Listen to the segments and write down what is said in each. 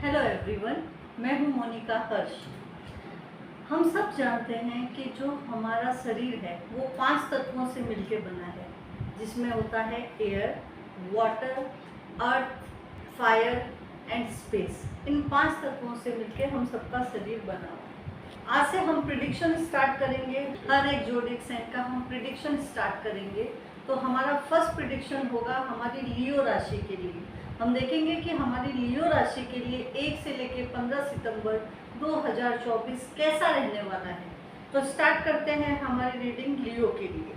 Hello everyone, मैं हूँ मोनिका हर्ष। हम सब जानते हैं कि जो हमारा शरीर है वो 5 तत्वों से मिलकर बना है, जिसमें होता है air, water, earth, fire and space. इन 5 तत्वों से मिलकर हम सबका शरीर बना हुआ है। आज से हम प्रिडिक्शन स्टार्ट करेंगे, हर एक जोडिक साइन का हम प्रिडिक्शन स्टार्ट करेंगे। तो हमारा फर्स्ट प्रिडिक्शन होगा हमारी लियो राशि के लिए। हम देखेंगे कि हमारी लियो राशि के लिए 1 से लेकर 15 सितंबर 2024 कैसा रहने वाला है। तो स्टार्ट करते हैं हमारी रीडिंग लियो के लिए।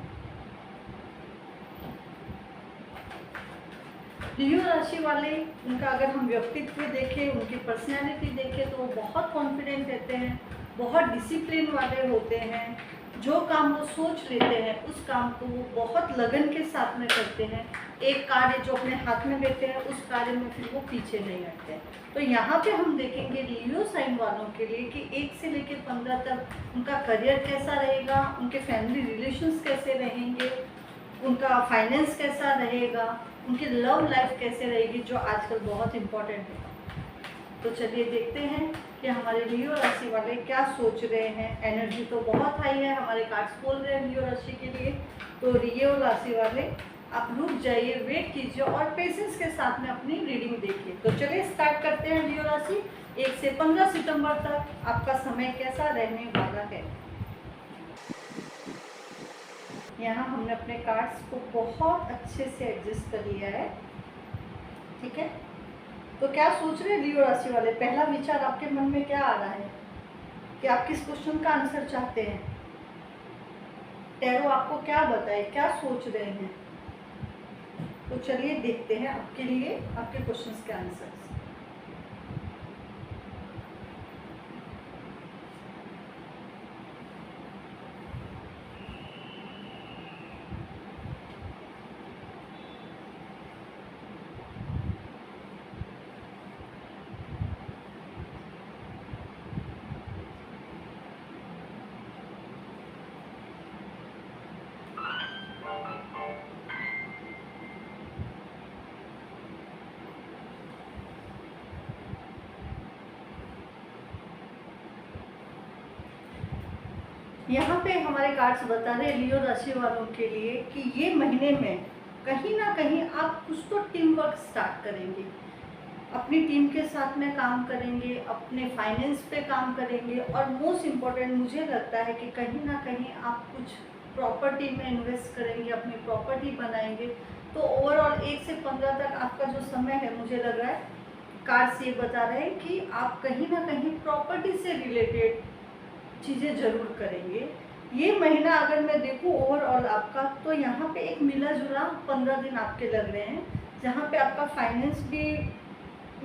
लियो राशि वाले, उनका अगर हम व्यक्तित्व देखें, उनकी पर्सनैलिटी देखें तो वो बहुत कॉन्फिडेंट रहते हैं, बहुत डिसिप्लिन वाले होते हैं। जो काम वो सोच लेते हैं उस काम को वो बहुत लगन के साथ में करते हैं। एक कार्य जो अपने हाथ में लेते हैं उस कार्य में फिर वो पीछे नहीं हटते। तो यहाँ पे हम देखेंगे लियो साइन वालों के लिए कि 1 से लेकर 15 तक उनका करियर कैसा रहेगा, उनके फैमिली रिलेशंस कैसे रहेंगे, उनका फाइनेंस कैसा रहेगा, उनकी लव लाइफ कैसे रहेगी, जो आजकल बहुत इम्पोर्टेंट है। तो चलिए देखते हैं कि हमारे लियो राशि वाले क्या सोच रहे हैं। एनर्जी तो बहुत हाई है, हमारे कार्ड्स बोल रहे हैं लियो राशि के लिए। तो लियो राशि वाले आप रुक जाइए, वेट कीजिए और पेशेंस के साथ में अपनी रीडिंग देखिए। तो चलिए स्टार्ट करते हैं। लियो राशि 1 से 15 सितंबर तक आपका समय कैसा रहने वाला है। यहाँ हमने अपने कार्ड्स को बहुत अच्छे से एडजस्ट कर लिया है, ठीक है। तो क्या सोच रहे हैं लियो राशि वाले? पहला विचार आपके मन में क्या आ रहा है कि आप किस क्वेश्चन का आंसर चाहते हैं? टैरो आपको क्या बताए, क्या सोच रहे हैं? तो चलिए देखते हैं आपके लिए आपके क्वेश्चंस के आंसर। यहाँ पे हमारे कार्ड्स बता रहे हैं लियो राशि वालों के लिए कि ये महीने में कहीं ना कहीं आप कुछ तो टीम वर्क स्टार्ट करेंगे, अपनी टीम के साथ में काम करेंगे, अपने फाइनेंस पे काम करेंगे और मोस्ट इम्पॉर्टेंट मुझे लगता है कि कहीं ना कहीं आप कुछ प्रॉपर्टी में इन्वेस्ट करेंगे, अपनी प्रॉपर्टी बनाएंगे। तो ओवरऑल 1 से 15 तक आपका जो समय है, मुझे लग रहा है कार्ड्स ये बता रहे हैं कि आप कहीं ना कहीं प्रॉपर्टी से रिलेटेड चीज़ें ज़रूर करेंगे। ये महीना अगर मैं देखूँ ओवरऑल आपका, तो यहाँ पे एक मिला जुला 15 दिन आपके लग रहे हैं, जहाँ पे आपका फाइनेंस भी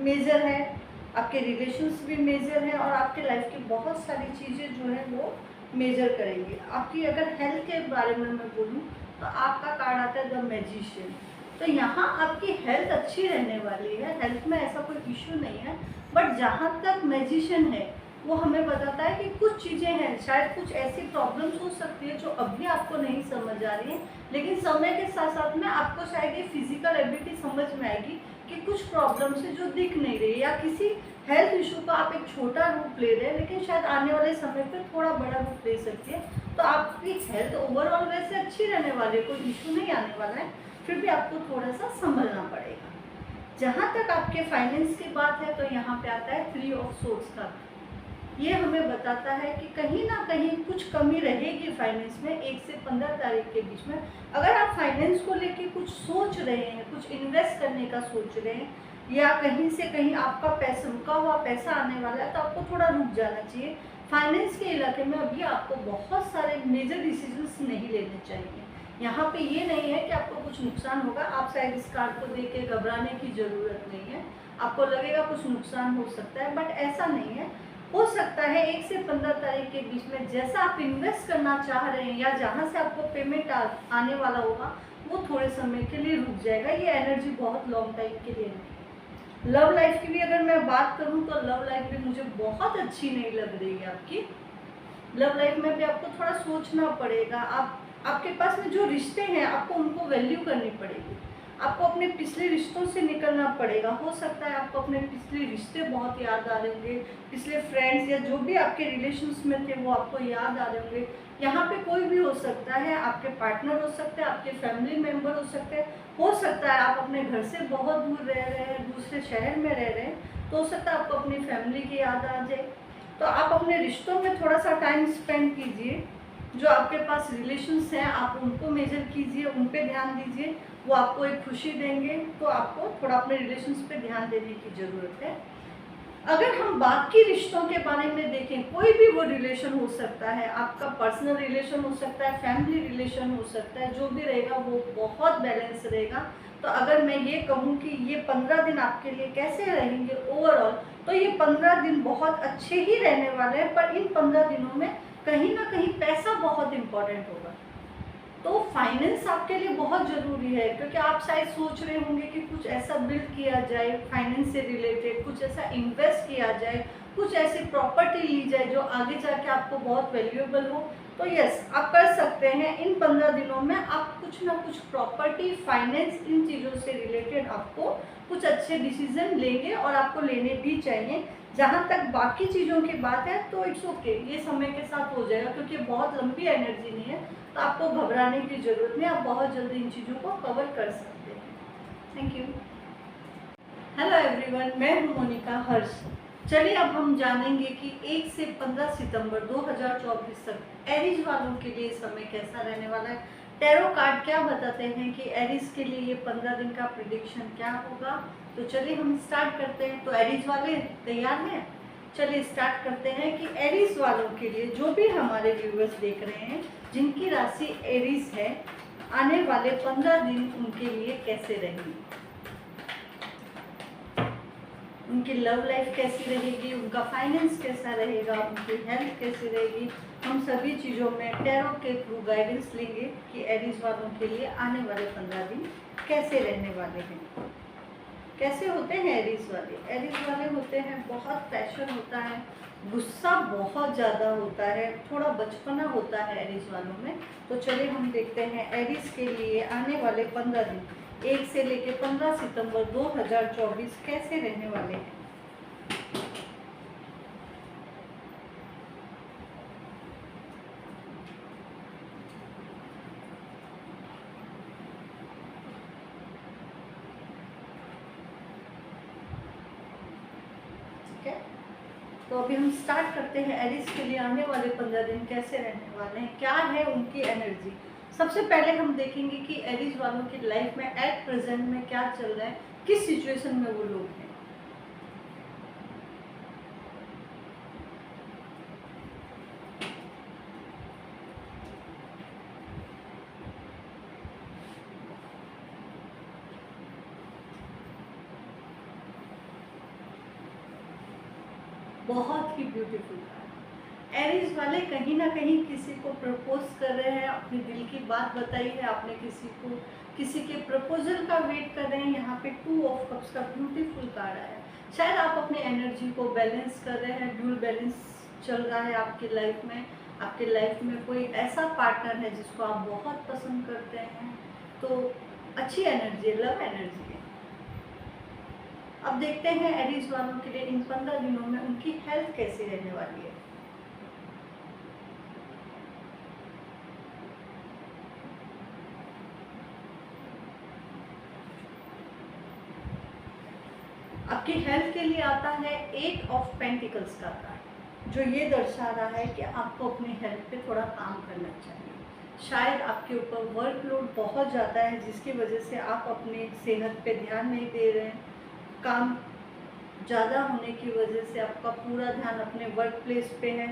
मेजर है, आपके रिलेशंस भी मेजर है और आपके लाइफ की बहुत सारी चीज़ें जो है वो मेजर करेंगे। आपकी अगर हेल्थ के बारे में मैं बोलूँ तो आपका कार्ड आता है द मैजिशियन। तो यहाँ आपकी हेल्थ अच्छी रहने वाली है, हेल्थ में ऐसा कोई इशू नहीं है। बट जहाँ तक मैजिशियन है वो हमें बताता है कि कुछ चीज़ें हैं, शायद कुछ ऐसी प्रॉब्लम्स हो सकती है जो अभी आपको नहीं समझ आ रही है, लेकिन समय के साथ साथ में आपको शायद ये फिजिकल एबिलिटी समझ में आएगी कि कुछ प्रॉब्लम्स है जो दिख नहीं रही, या किसी हेल्थ इशू का आप एक छोटा रूप ले रहे हैं लेकिन शायद आने वाले समय पर थोड़ा बड़ा रूप ले सकती है। तो आपकी हेल्थ ओवरऑल वैसे अच्छी रहने वाली है, कोई इशू नहीं आने वाला है, फिर भी आपको थोड़ा सा संभलना पड़ेगा। जहाँ तक आपके फाइनेंस की बात है तो यहाँ पे आता है 3 ऑफ सोर्स का। ये हमें बताता है कि कहीं ना कहीं कुछ कमी रहेगी फाइनेंस में 1 से 15 तारीख के बीच में। अगर आप फाइनेंस को लेके कुछ सोच रहे हैं, कुछ इन्वेस्ट करने का सोच रहे हैं, या कहीं से कहीं आपका पैसा रुका हुआ पैसा आने वाला है, तो आपको थोड़ा रुक जाना चाहिए। फाइनेंस के इलाके में अभी आपको बहुत सारे मेजर डिसीजंस नहीं लेने चाहिए। यहाँ पे ये नहीं है कि आपको कुछ नुकसान होगा, आप शायद इस कार्ड को देख के घबराने की ज़रूरत नहीं है। आपको लगेगा कुछ नुकसान हो सकता है, बट ऐसा नहीं है। हो सकता है 1 से 15 तारीख के बीच में जैसा आप इन्वेस्ट करना चाह रहे हैं या जहाँ से आपको पेमेंट आने वाला होगा वो थोड़े समय के लिए रुक जाएगा। ये एनर्जी बहुत लॉन्ग टाइम के लिए नहीं। लव लाइफ की भी अगर मैं बात करूँ तो लव लाइफ भी मुझे बहुत अच्छी नहीं लग रही है आपकी। लव लाइफ में भी आपको थोड़ा सोचना पड़ेगा। आपके पास में जो रिश्ते हैं आपको उनको वैल्यू करनी पड़ेगी। आपको अपने पिछले रिश्तों से निकलना पड़ेगा। हो सकता है आपको अपने पिछले रिश्ते बहुत याद आ रहे होंगे, पिछले फ्रेंड्स या जो भी आपके रिलेशंस में थे वो आपको याद आ रहे होंगे। यहाँ पे कोई भी हो सकता है, आपके पार्टनर हो सकते हैं, आपके फैमिली मेम्बर हो सकते हैं, हो सकता है आप अपने घर से बहुत दूर रह रहे हैं, दूसरे शहर में रह रहे हैं, तो हो सकता है आपको अपनी फैमिली की याद आ जाए। तो आप अपने रिश्तों में थोड़ा सा टाइम स्पेंड कीजिए। जो आपके पास रिलेशंस हैं आप उनको मेजर कीजिए, उन पे ध्यान दीजिए, वो आपको एक खुशी देंगे। तो आपको थोड़ा अपने रिलेशंस पे ध्यान देने की ज़रूरत है। अगर हम बाकी रिश्तों के बारे में देखें, कोई भी वो रिलेशन हो सकता है, आपका पर्सनल रिलेशन हो सकता है, फैमिली रिलेशन हो सकता है, जो भी रहेगा वो बहुत बैलेंस रहेगा। तो अगर मैं ये कहूँ कि ये 15 दिन आपके लिए कैसे रहेंगे ओवरऑल, तो ये 15 दिन बहुत अच्छे ही रहने वाले हैं। पर इन 15 दिनों में कहीं ना कहीं पैसा बहुत इम्पोर्टेंट होगा। तो फाइनेंस आपके लिए बहुत ज़रूरी है, क्योंकि आप शायद सोच रहे होंगे कि कुछ ऐसा बिल्ड किया जाए फाइनेंस से रिलेटेड, कुछ ऐसा इन्वेस्ट किया जाए, कुछ ऐसी प्रॉपर्टी ली जाए जो आगे जाके आपको बहुत वैल्यूएबल हो। तो यस, आप कर सकते हैं। इन 15 दिनों में आप कुछ ना कुछ प्रॉपर्टी, फाइनेंस, इन चीज़ों से रिलेटेड आपको कुछ अच्छे डिसीजन लेंगे और आपको लेने भी चाहिए। जहाँ तक बाकी चीज़ों की बात है तो इट्स ओके, ये समय के साथ हो जाएगा, क्योंकि बहुत लंबी एनर्जी नहीं है, तो आपको घबराने की ज़रूरत नहीं, आप बहुत जल्दी इन चीज़ों को कवर कर सकते हैं। Thank you. हेलो एवरीवन, मैं हूँ मोनिका हर्ष। चलिए अब हम जानेंगे कि 1 से 15 सितंबर 2024 तक एरीज वालों के लिए समय कैसा रहने वाला है। टैरो कार्ड क्या बताते हैं कि एरीज के लिए ये 15 दिन का प्रेडिक्शन क्या होगा। तो चलिए हम स्टार्ट करते हैं। तो एरीज वाले तैयार हैं? चलिए स्टार्ट करते हैं कि एरीज वालों के लिए, जो भी हमारे व्यूअर्स देख रहे हैं जिनकी राशि एरीज है, आने वाले 15 दिन उनके लिए कैसे रहेंगे, उनकी लव लाइफ कैसी रहेगी, उनका फाइनेंस कैसा रहेगा, उनकी हेल्थ कैसी रहेगी, हम सभी चीज़ों में टैरो के थ्रू गाइडेंस लेंगे कि एरीज वालों के लिए आने वाले 15 दिन कैसे रहने वाले हैं। कैसे होते हैं एरीज वाले? एरीज वाले होते हैं, बहुत पैशन होता है, गुस्सा बहुत ज़्यादा होता है, थोड़ा बचपना होता है एरीज वालों में। तो चलिए हम देखते हैं एरीज के लिए आने वाले 15 दिन 1 से लेके 15 सितंबर 2024 कैसे रहने वाले हैं। ठीक है, तो अभी हम स्टार्ट करते हैं एरीज के लिए आने वाले 15 दिन कैसे रहने वाले हैं, क्या है उनकी एनर्जी। सबसे पहले हम देखेंगे कि एरीज वालों की लाइफ में एट प्रेजेंट में क्या चल रहा है, किस सिचुएशन में वो लोग हैं। बहुत ही ब्यूटीफुल कार्ड। एरीज वाले कहीं ना कहीं किसी को प्रपोज कर रहे हैं, अपने दिल की बात बताई है आपने किसी को, किसी के प्रपोजल का वेट कर रहे हैं। यहाँ पे 2 ऑफ कप्स का ब्यूटीफुल कार्ड आया है। शायद आप अपनी एनर्जी को बैलेंस कर रहे हैं, ड्यूल बैलेंस चल रहा है आपकी लाइफ में। आपके लाइफ में कोई ऐसा पार्टनर है जिसको आप बहुत पसंद करते हैं, तो अच्छी एनर्जी है, लव एनर्जी है। अब देखते हैं एरीज वालों के लिए इन 15 दिनों में उनकी हेल्थ कैसी रहने वाली है। आपकी हेल्थ के लिए आता है 8 ऑफ पेंटिकल्स का कार्ड, जो ये दर्शा रहा है कि आपको अपनी हेल्थ पे थोड़ा काम करना चाहिए। शायद आपके ऊपर वर्कलोड बहुत ज़्यादा है, जिसकी वजह से आप अपनी सेहत पे ध्यान नहीं दे रहे हैं। काम ज़्यादा होने की वजह से आपका पूरा ध्यान अपने वर्क प्लेस पे है,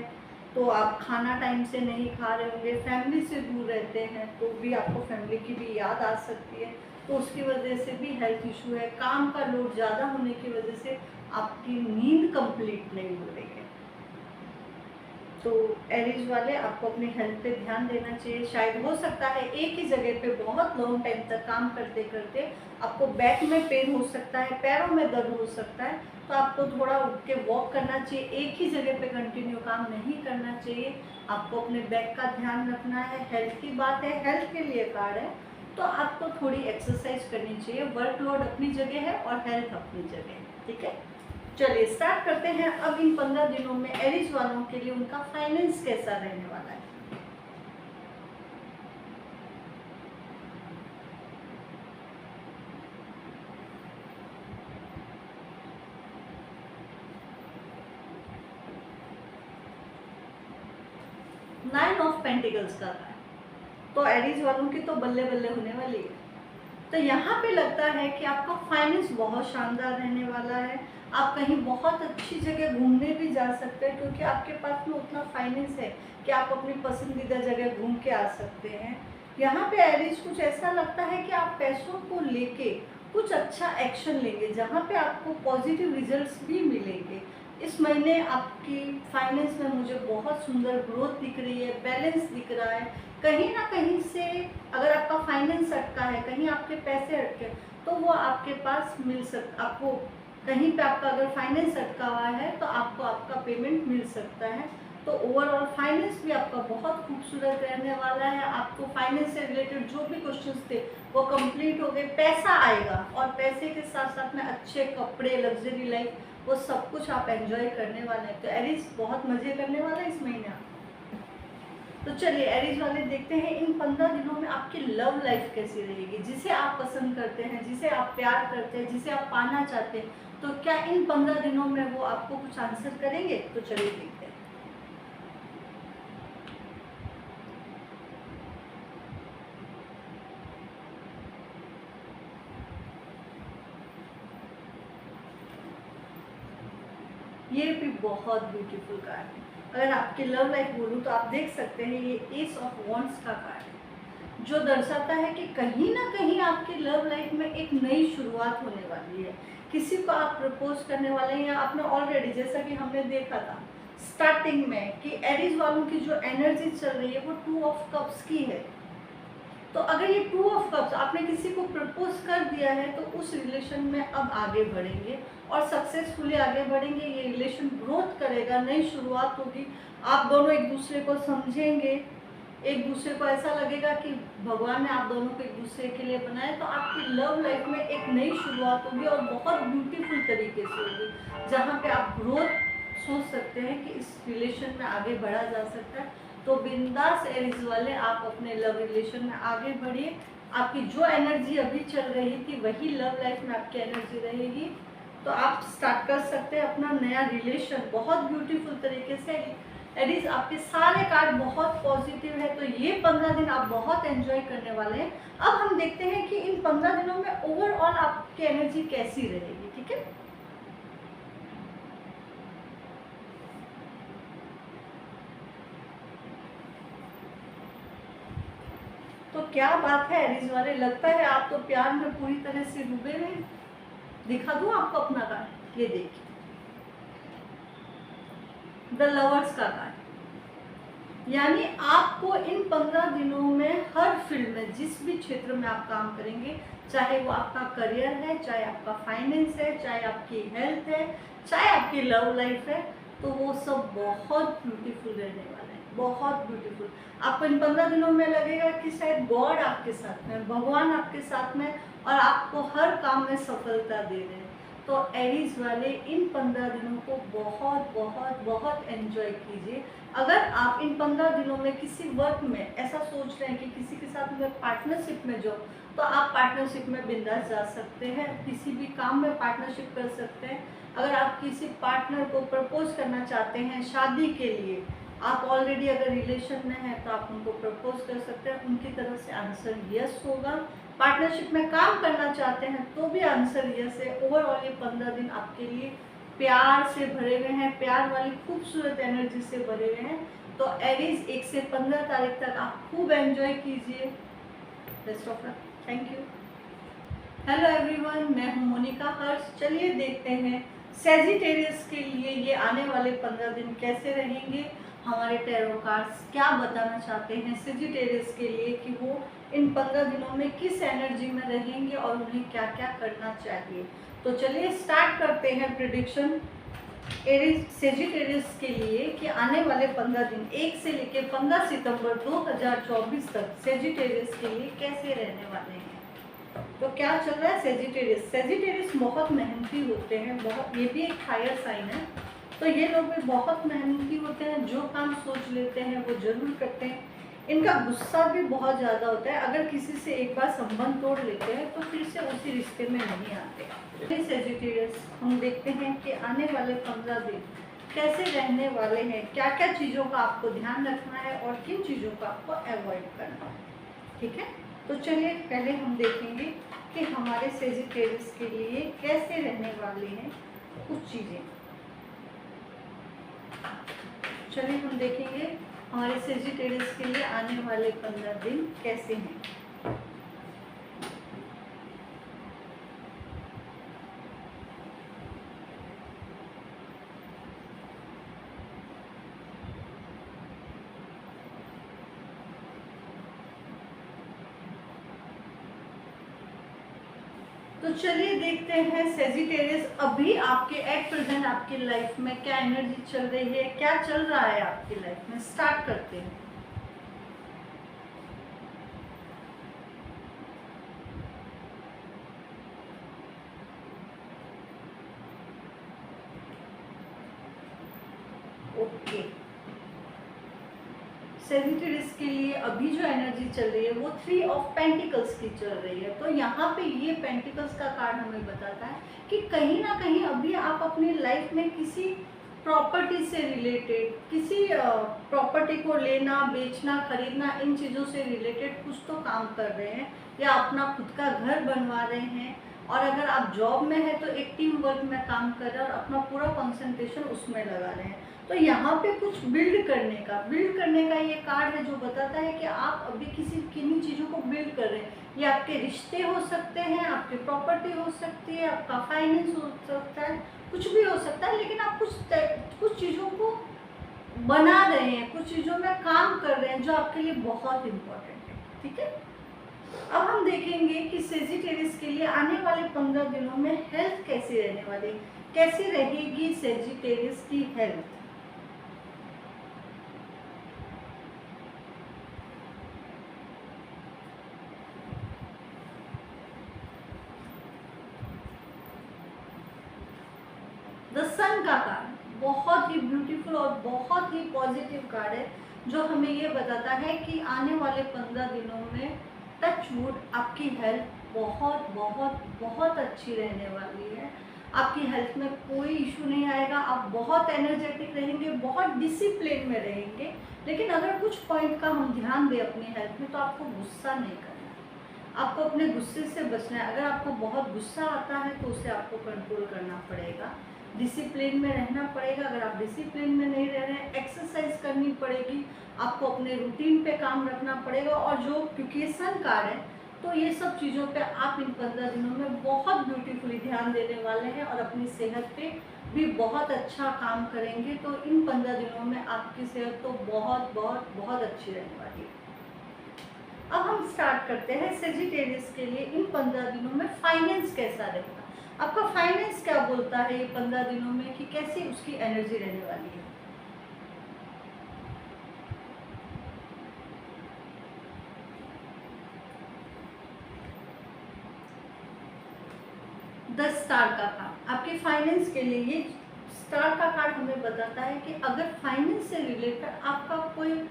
तो आप खाना टाइम से नहीं खा रहे होंगे, फैमिली से दूर रहते हैं तो भी आपको फैमिली की भी याद आ सकती है, तो उसकी वजह से भी हेल्थ इशू है। काम का लोड ज़्यादा होने की वजह से आपकी नींद कंप्लीट नहीं हो रही है। तो एरीज वाले आपको अपनी हेल्थ पे ध्यान देना चाहिए। शायद हो सकता है एक ही जगह पे बहुत लॉन्ग टाइम तक काम करते करते आपको बैक में पेन हो सकता है, पैरों में दर्द हो सकता है, तो आपको थोड़ा उठ के वॉक करना चाहिए। एक ही जगह पे कंटिन्यू काम नहीं करना चाहिए। आपको अपने बैक का ध्यान रखना है। हेल्थ की बात है, हेल्थ के लिए कार्ड है, तो आपको थोड़ी एक्सरसाइज करनी चाहिए। वर्कलोड अपनी जगह है और हेल्थ अपनी जगह है, ठीक है। चलिए स्टार्ट करते हैं। अब इन 15 दिनों में एरीज वालों के लिए उनका फाइनेंस कैसा रहने वाला है। नाइन ऑफ पेंटिकल्स का है, तो एरीज वालों की तो बल्ले बल्ले होने वाली है। तो यहाँ पे लगता है कि आपका फाइनेंस बहुत शानदार रहने वाला है। आप कहीं बहुत अच्छी जगह घूमने भी जा सकते हैं, क्योंकि आपके पास में उतना फाइनेंस है कि आप अपनी पसंदीदा जगह घूम के आ सकते हैं। यहाँ पे एरीज कुछ ऐसा लगता है कि आप पैसों को लेके कुछ अच्छा एक्शन लेंगे, जहाँ पे आपको पॉजिटिव रिजल्ट्स भी मिलेंगे। इस महीने आपकी फाइनेंस में मुझे बहुत सुंदर ग्रोथ दिख रही है, बैलेंस दिख रहा है। कहीं ना कहीं से अगर आपका फाइनेंस अटका है, कहीं आपके पैसे अटके, तो वो आपके पास मिल सकता, आपको कहीं पे आपका अगर फाइनेंस अटका हुआ है तो आपको आपका पेमेंट मिल सकता है। तो ओवरऑल फाइनेंस भी आपका बहुत खूबसूरत रहने वाला है। आपको फाइनेंस से रिलेटेड जो भी क्वेश्चंस थे वो कंप्लीट हो गए, पैसा आएगा और पैसे के साथ साथ में अच्छे कपड़े, लग्जरी लाइफ, वो सब कुछ आप एंजॉय करने वाले हैं। तो एरीज बहुत मजे करने वाला है इस महीने आप। तो चलिए एरीज वाले देखते हैं इन 15 दिनों में आपकी लव लाइफ कैसी रहेगी। जिसे आप पसंद करते हैं, जिसे आप प्यार करते हैं, जिसे आप पाना चाहते हैं, तो क्या इन 15 दिनों में वो आपको कुछ आंसर करेंगे। तो चलिए देखते हैं। ये भी बहुत ब्यूटीफुल कार्ड है। अगर आपकी लव लाइफ बोलूँ तो आप देख सकते हैं ये एस ऑफ वॉन्ड्स का कार्ड है, जो दर्शाता है कि कहीं ना कहीं आपकी लव लाइफ में एक नई शुरुआत होने वाली है। किसी को आप प्रपोज करने वाले हैं, या आपने ऑलरेडी, जैसा कि हमने देखा था स्टार्टिंग में कि एरीज वालों की जो एनर्जी चल रही है वो 2 ऑफ कप्स की है। तो अगर ये 2 ऑफ कप्स आपने किसी को प्रपोज कर दिया है तो उस रिलेशन में अब आगे बढ़ेंगे और सक्सेसफुली आगे बढ़ेंगे। ये रिलेशन ग्रोथ करेगा, नई शुरुआत होगी, आप दोनों एक दूसरे को समझेंगे, एक दूसरे को ऐसा लगेगा कि भगवान ने आप दोनों को एक दूसरे के लिए बनाया। तो आपकी लव लाइफ में एक नई शुरुआत होगी और बहुत ब्यूटीफुल तरीके से होगी, जहाँ पे आप ग्रोथ सोच सकते हैं कि इस रिलेशन में आगे बढ़ा जा सकता है। तो बिंदास एरीज वाले आप अपने लव रिलेशन में आगे बढ़िए। आपकी जो एनर्जी अभी चल रही थी वही लव लाइफ में आपकी एनर्जी रहेगी। तो आप स्टार्ट कर सकते हैं अपना नया रिलेशन बहुत ब्यूटीफुल तरीके से। एरीज आपके सारे कार्ड बहुत पॉजिटिव है, तो ये 15 दिन आप बहुत एंजॉय करने वाले हैं। अब हम देखते हैं कि इन 15 दिनों में ओवरऑल आपकी एनर्जी कैसी रहेगी, ठीक है। तो क्या बात है एरीज वाले, लगता है आप तो प्यार में पूरी तरह से डूबे हुए हैं। दिखा दूं आपको अपना कार्ड, ये देखिए द लवर्स का कार्ड। यानी आपको इन 15 दिनों में हर फील्ड में, जिस भी क्षेत्र में आप काम करेंगे, चाहे वो आपका करियर है, चाहे आपका फाइनेंस है, चाहे आपकी हेल्थ है, चाहे आपकी लव लाइफ है, तो वो सब बहुत ब्यूटीफुल रहने वाला है, बहुत ब्यूटीफुल। आपको इन 15 दिनों में लगेगा कि शायद गॉड आपके साथ में, भगवान आपके साथ में, और आपको हर काम में सफलता दे रहे हैं। तो एरीज वाले इन 15 दिनों को बहुत बहुत बहुत एंजॉय कीजिए। अगर आप इन 15 दिनों में किसी वर्क में ऐसा सोच रहे हैं कि किसी के साथ में पार्टनरशिप में जो, तो आप पार्टनरशिप में बिंदास जा सकते हैं, किसी भी काम में पार्टनरशिप कर सकते हैं। अगर आप किसी पार्टनर को प्रपोज करना चाहते हैं शादी के लिए, आप ऑलरेडी अगर रिलेशन में हैं तो आप उनको प्रपोज कर सकते हैं, उनकी तरफ से आंसर यस होगा। पार्टनरशिप में काम करना चाहते हैं तो भी आंसर यस है। ओवरऑल ये 15 दिन आपके लिए प्यार से भरे हुए हैं, प्यार वाली खूबसूरत एनर्जी से भरे हुए हैं। तो एरीज 1 से 15 तारीख तक आप खूब एंजॉय कीजिए। Best of luck, thank you. Hello everyone, मैं हूं मोनिका हर्ष। चलिए देखते हैं सेजिटेरियस के लिए ये आने वाले 15 दिन कैसे रहेंगे। हमारे टैरो कार्ड्स क्या बताना चाहते हैं सेजिटेरियस के लिए कि वो इन 15 दिनों में किस एनर्जी में रहेंगे और उन्हें क्या क्या करना चाहिए। तो चलिए स्टार्ट करते हैं प्रेडिक्शन। एरीज सेजिटेरियस के लिए कि आने वाले 15 दिन 1 से लेकर 15 सितंबर 2024 तक सेजिटेरियस के लिए कैसे रहने वाले हैं। तो क्या चल रहा है सेजिटेरियस। सेजिटेरियस बहुत मेहनती होते हैं, बहुत, ये भी एक फायर साइन है, तो ये लोग भी बहुत मेहनती होते हैं, जो काम सोच लेते हैं वो जरूर करते हैं। इनका गुस्सा भी बहुत ज़्यादा होता है, अगर किसी से एक बार संबंध तोड़ लेते हैं तो फिर से उसी रिश्ते में नहीं आते। सेजिटेरियस हम देखते हैं कि आने वाले 15 दिन कैसे रहने वाले हैं, क्या क्या चीज़ों का आपको ध्यान रखना है और किन चीज़ों का आपको अवॉइड करना है। ठीक है, तो चलिए पहले हम देखेंगे कि हमारे सेजिटेरियस के लिए कैसे रहने वाले हैं कुछ चीज़ें। चलिए हम देखेंगे हमारे सेजिटेरियस के लिए आने वाले 15 दिन कैसे हैं। तो चलिए देखते हैं सेजिटेरियस अभी आपके एट प्रेजेंट आपकी लाइफ में क्या एनर्जी चल रही है, क्या चल रहा है आपकी लाइफ में। स्टार्ट करते हैं। ओके, सेजिटेरियस के लिए अभी जो एनर्जी चल रही है वो 3 ऑफ पेंटिकल्स की चल रही है। तो यहाँ पे ये पेंटिकल्स का कार्ड हमें बताता है कि कहीं ना कहीं अभी आप अपनी लाइफ में किसी प्रॉपर्टी से रिलेटेड, किसी प्रॉपर्टी को लेना, बेचना, खरीदना, इन चीज़ों से रिलेटेड कुछ तो काम कर रहे हैं, या अपना खुद का घर बनवा रहे हैं। और अगर आप जॉब में है तो एक टीम वर्क में काम कर रहे हैं और अपना पूरा कंसंट्रेशन उसमें लगा रहे हैं। तो यहाँ पे कुछ बिल्ड करने का ये कार्ड है जो बताता है कि आप अभी किन्हीं चीज़ों को बिल्ड कर रहे हैं। ये आपके रिश्ते हो सकते हैं, आपकी प्रॉपर्टी हो सकती है, आपका फाइनेंस हो सकता है, कुछ भी हो सकता है, लेकिन आप कुछ चीज़ों को बना रहे हैं, कुछ चीज़ों में काम कर रहे हैं जो आपके लिए बहुत इम्पोर्टेंट है। ठीक है, अब हम देखेंगे कि सेजिटेरियस के लिए आने वाले 15 दिनों में हेल्थ कैसी रहने वाली, कैसी रहेगी सेजिटेरियस की हेल्थ। द सन का कार्ड बहुत ही ब्यूटीफुल और बहुत ही पॉजिटिव कार्ड है, जो हमें ये बताता है कि आने वाले 15 दिनों में टच वुड आपकी हेल्थ बहुत बहुत बहुत अच्छी रहने वाली है। आपकी हेल्थ में कोई इशू नहीं आएगा, आप बहुत एनर्जेटिक रहेंगे, बहुत डिसिप्लिन में रहेंगे। लेकिन अगर कुछ पॉइंट का हम ध्यान दें अपनी हेल्थ में, तो आपको गुस्सा नहीं करना है, आपको अपने गुस्से से बचना है। अगर आपको बहुत गुस्सा आता है तो उसे आपको कंट्रोल करना पड़ेगा, डिसिप्लिन में रहना पड़ेगा। अगर आप डिसिप्लिन में नहीं रह रहे हैं, एक्सरसाइज करनी पड़ेगी, आपको अपने रूटीन पे काम रखना पड़ेगा। और जो क्योंकि ये सन कार्ड है, तो ये सब चीज़ों पे आप इन 15 दिनों में बहुत ब्यूटीफुली ध्यान देने वाले हैं और अपनी सेहत पे भी बहुत अच्छा काम करेंगे। तो इन 15 दिनों में आपकी सेहत तो बहुत बहुत बहुत अच्छी रहने वाली है। अब हम स्टार्ट करते हैं सेजिटेरियस के लिए इन 15 दिनों में फाइनेंस कैसा रहेगा। आपका फाइनेंस क्या बोलता है ये 15 दिनों में कि कैसी उसकी एनर्जी रहने वाली है। द स्टार का कार्ड आपके फाइनेंस के लिए, ये स्टार का कार्ड हमें बताता है कि अगर फाइनेंस से रिलेटेड आपका कोई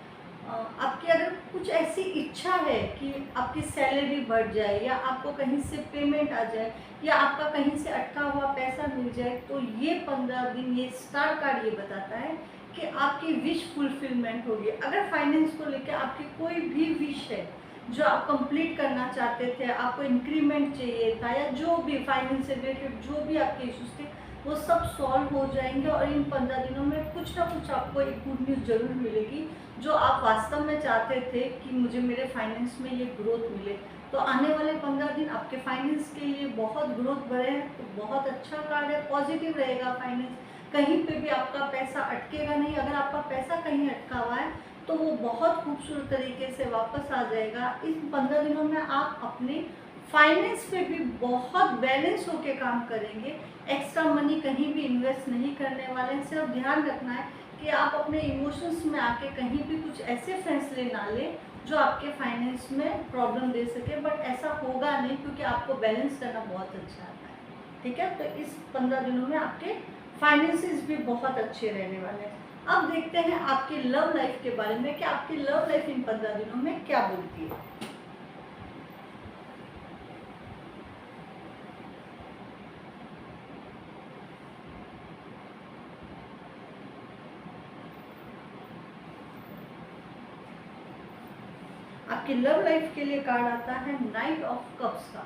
आपकी अगर कुछ ऐसी इच्छा है कि आपकी सैलरी बढ़ जाए, या आपको कहीं से पेमेंट आ जाए, या आपका कहीं से अटका हुआ पैसा मिल जाए, तो ये 15 दिन ये स्टार कार्ड ये बताता है कि आपकी विश फुलफिलमेंट होगी। अगर फाइनेंस को लेकर आपकी कोई भी विश है जो आप कंप्लीट करना चाहते थे, आपको इंक्रीमेंट चाहिए था, या जो भी फाइनेंस से रिलेटेड जो भी आपके इश्यूज थे, वो सब सॉल्व हो जाएंगे। और इन 15 दिनों में कुछ ना कुछ आपको एक गुड न्यूज़ जरूर मिलेगी, जो आप वास्तव में चाहते थे कि मुझे मेरे फाइनेंस में ये ग्रोथ मिले। तो आने वाले 15 दिन आपके फाइनेंस के लिए बहुत ग्रोथ बढ़े हैं, तो बहुत अच्छा कार्ड है, पॉजिटिव रहेगा फाइनेंस। कहीं पे भी आपका पैसा अटकेगा नहीं। अगर आपका पैसा कहीं अटका हुआ है तो वो बहुत खूबसूरत तरीके से वापस आ जाएगा। इस 15 दिनों में आप अपने फाइनेंस पे भी बहुत बैलेंस होके काम करेंगे। एक्स्ट्रा मनी कहीं भी इन्वेस्ट नहीं करने वाले हैं। सिर्फ ध्यान रखना है कि आप अपने इमोशंस में आके कहीं भी कुछ ऐसे फैसले ना लें जो आपके फाइनेंस में प्रॉब्लम दे सके, बट ऐसा होगा नहीं क्योंकि आपको बैलेंस करना बहुत अच्छा आता है। ठीक है, तो इस 15 दिनों में आपके फाइनेंसेस भी बहुत अच्छे रहने वाले हैं। अब देखते हैं आपकी लव लाइफ के बारे में कि आपकी लव लाइफ इन 15 दिनों में क्या बोलती है। आपकी लव लाइफ के लिए कार्ड आता है नाइट ऑफ कप्स का।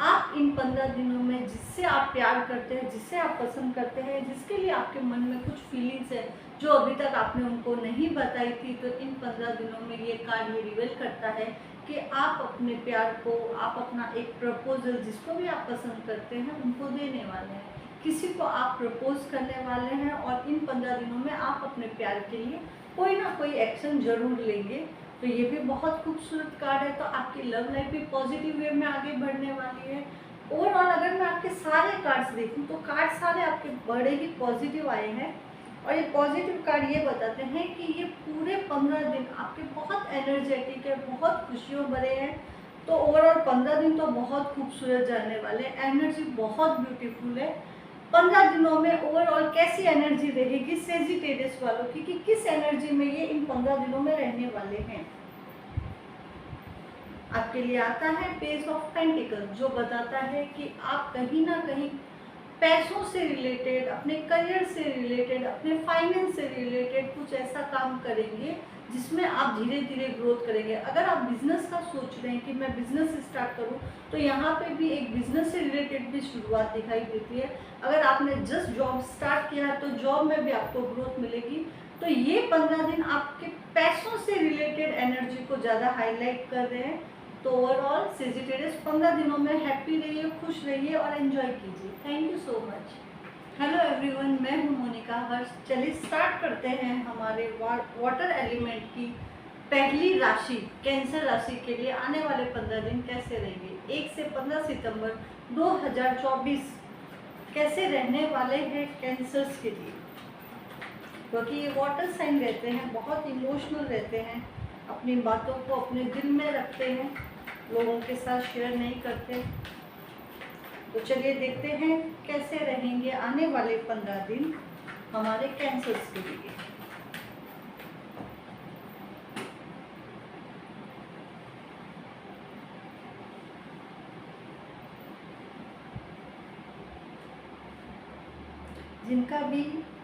आप इन 15 दिनों में जिससे आप प्यार करते हैं, जिससे आप पसंद करते हैं, जिसके लिए आपके मन में कुछ फीलिंग्स है जो अभी तक आपने उनको नहीं बताई थी, तो इन 15 दिनों में ये कार्ड ये रिवील करता है कि आप अपने प्यार को, आप अपना एक प्रपोजल जिसको भी आप पसंद करते हैं उनको देने वाले हैं। किसी को आप प्रपोज करने वाले हैं और इन 15 दिनों में आप अपने प्यार के लिए कोई ना कोई एक्शन जरूर लेंगे। तो ये भी बहुत खूबसूरत कार्ड है। तो आपकी लव लाइफ भी पॉजिटिव वे में आगे बढ़ने वाली है। ओवरऑल अगर मैं आपके सारे कार्ड्स देखूं तो कार्ड सारे आपके बड़े ही पॉजिटिव आए हैं और ये पॉजिटिव कार्ड ये बताते हैं कि ये पूरे 15 दिन आपके बहुत एनर्जेटिक है, बहुत खुशियों भरे हैं। तो ओवरऑल 15 दिन तो बहुत खूबसूरत जाने वाले हैं। एनर्जी बहुत ब्यूटीफुल है। 15 दिनों में ओवरऑल कैसी एनर्जी रहेगी सेजिटेरियस वालों की, कि किस एनर्जी में ये इन 15 दिनों में रहने वाले हैं। आपके लिए आता है पेज ऑफ पेंटिकल, जो बताता है कि आप कहीं ना कहीं पैसों से रिलेटेड, अपने करियर से रिलेटेड, अपने फाइनेंस से रिलेटेड कुछ ऐसा काम करेंगे जिसमें आप धीरे धीरे ग्रोथ करेंगे। अगर आप बिजनेस का सोच रहे हैं कि मैं बिजनेस स्टार्ट करूं, तो यहाँ पे भी एक बिजनेस से रिलेटेड भी शुरुआत दिखाई देती है। अगर आपने जस्ट जॉब स्टार्ट किया है तो जॉब में भी आपको ग्रोथ मिलेगी। तो ये 15 दिन आपके पैसों से रिलेटेड एनर्जी को ज़्यादा हाईलाइट कर रहे हैं। तो ओवरऑल सेजिटेरियस 15 दिनों में हैप्पी रहिए, खुश रहिए और एंजॉय कीजिए। Thank you so much. Hello everyone, मैं हूं मोनिका हर्ष। चलिए स्टार्ट करते हैं हमारे वाटर एलिमेंट की पहली राशि कैंसर राशि के लिए आने वाले 15 दिन कैसे रहेंगे। 1 से 15 सितंबर 2024 कैसे रहने वाले हैं कैंसर्स के लिए, क्योंकि ये वाटर साइन रहते हैं, बहुत इमोशनल रहते हैं, अपनी बातों को अपने दिल में रखते हैं, लोगों के साथ शेयर नहीं करते। तो चलिए देखते हैं कैसे रहेंगे आने वाले 15 दिन हमारे कैंसर्स के लिए। जिनका भी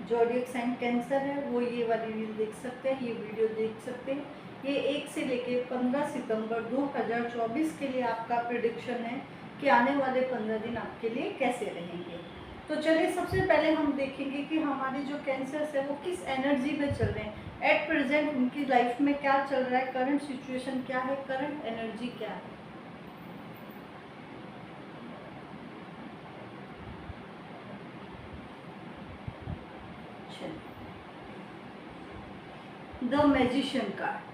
ज़ोडिएक साइन कैंसर है वो ये वाली रील देख सकते हैं, ये वीडियो देख सकते हैं। ये 1 से लेके 15 सितंबर 2024 के लिए आपका प्रेडिक्शन है कि आने वाले 15 दिन आपके लिए कैसे रहेंगे। तो चलिए सबसे पहले हम देखेंगे कि हमारे जो कैंसर्स है वो किस एनर्जी में चल रहे हैं। एट प्रेजेंट उनकी लाइफ में क्या चल रहा है, करंट सिचुएशन क्या है, करंट एनर्जी क्या है। द मैजिशियन कार्ड,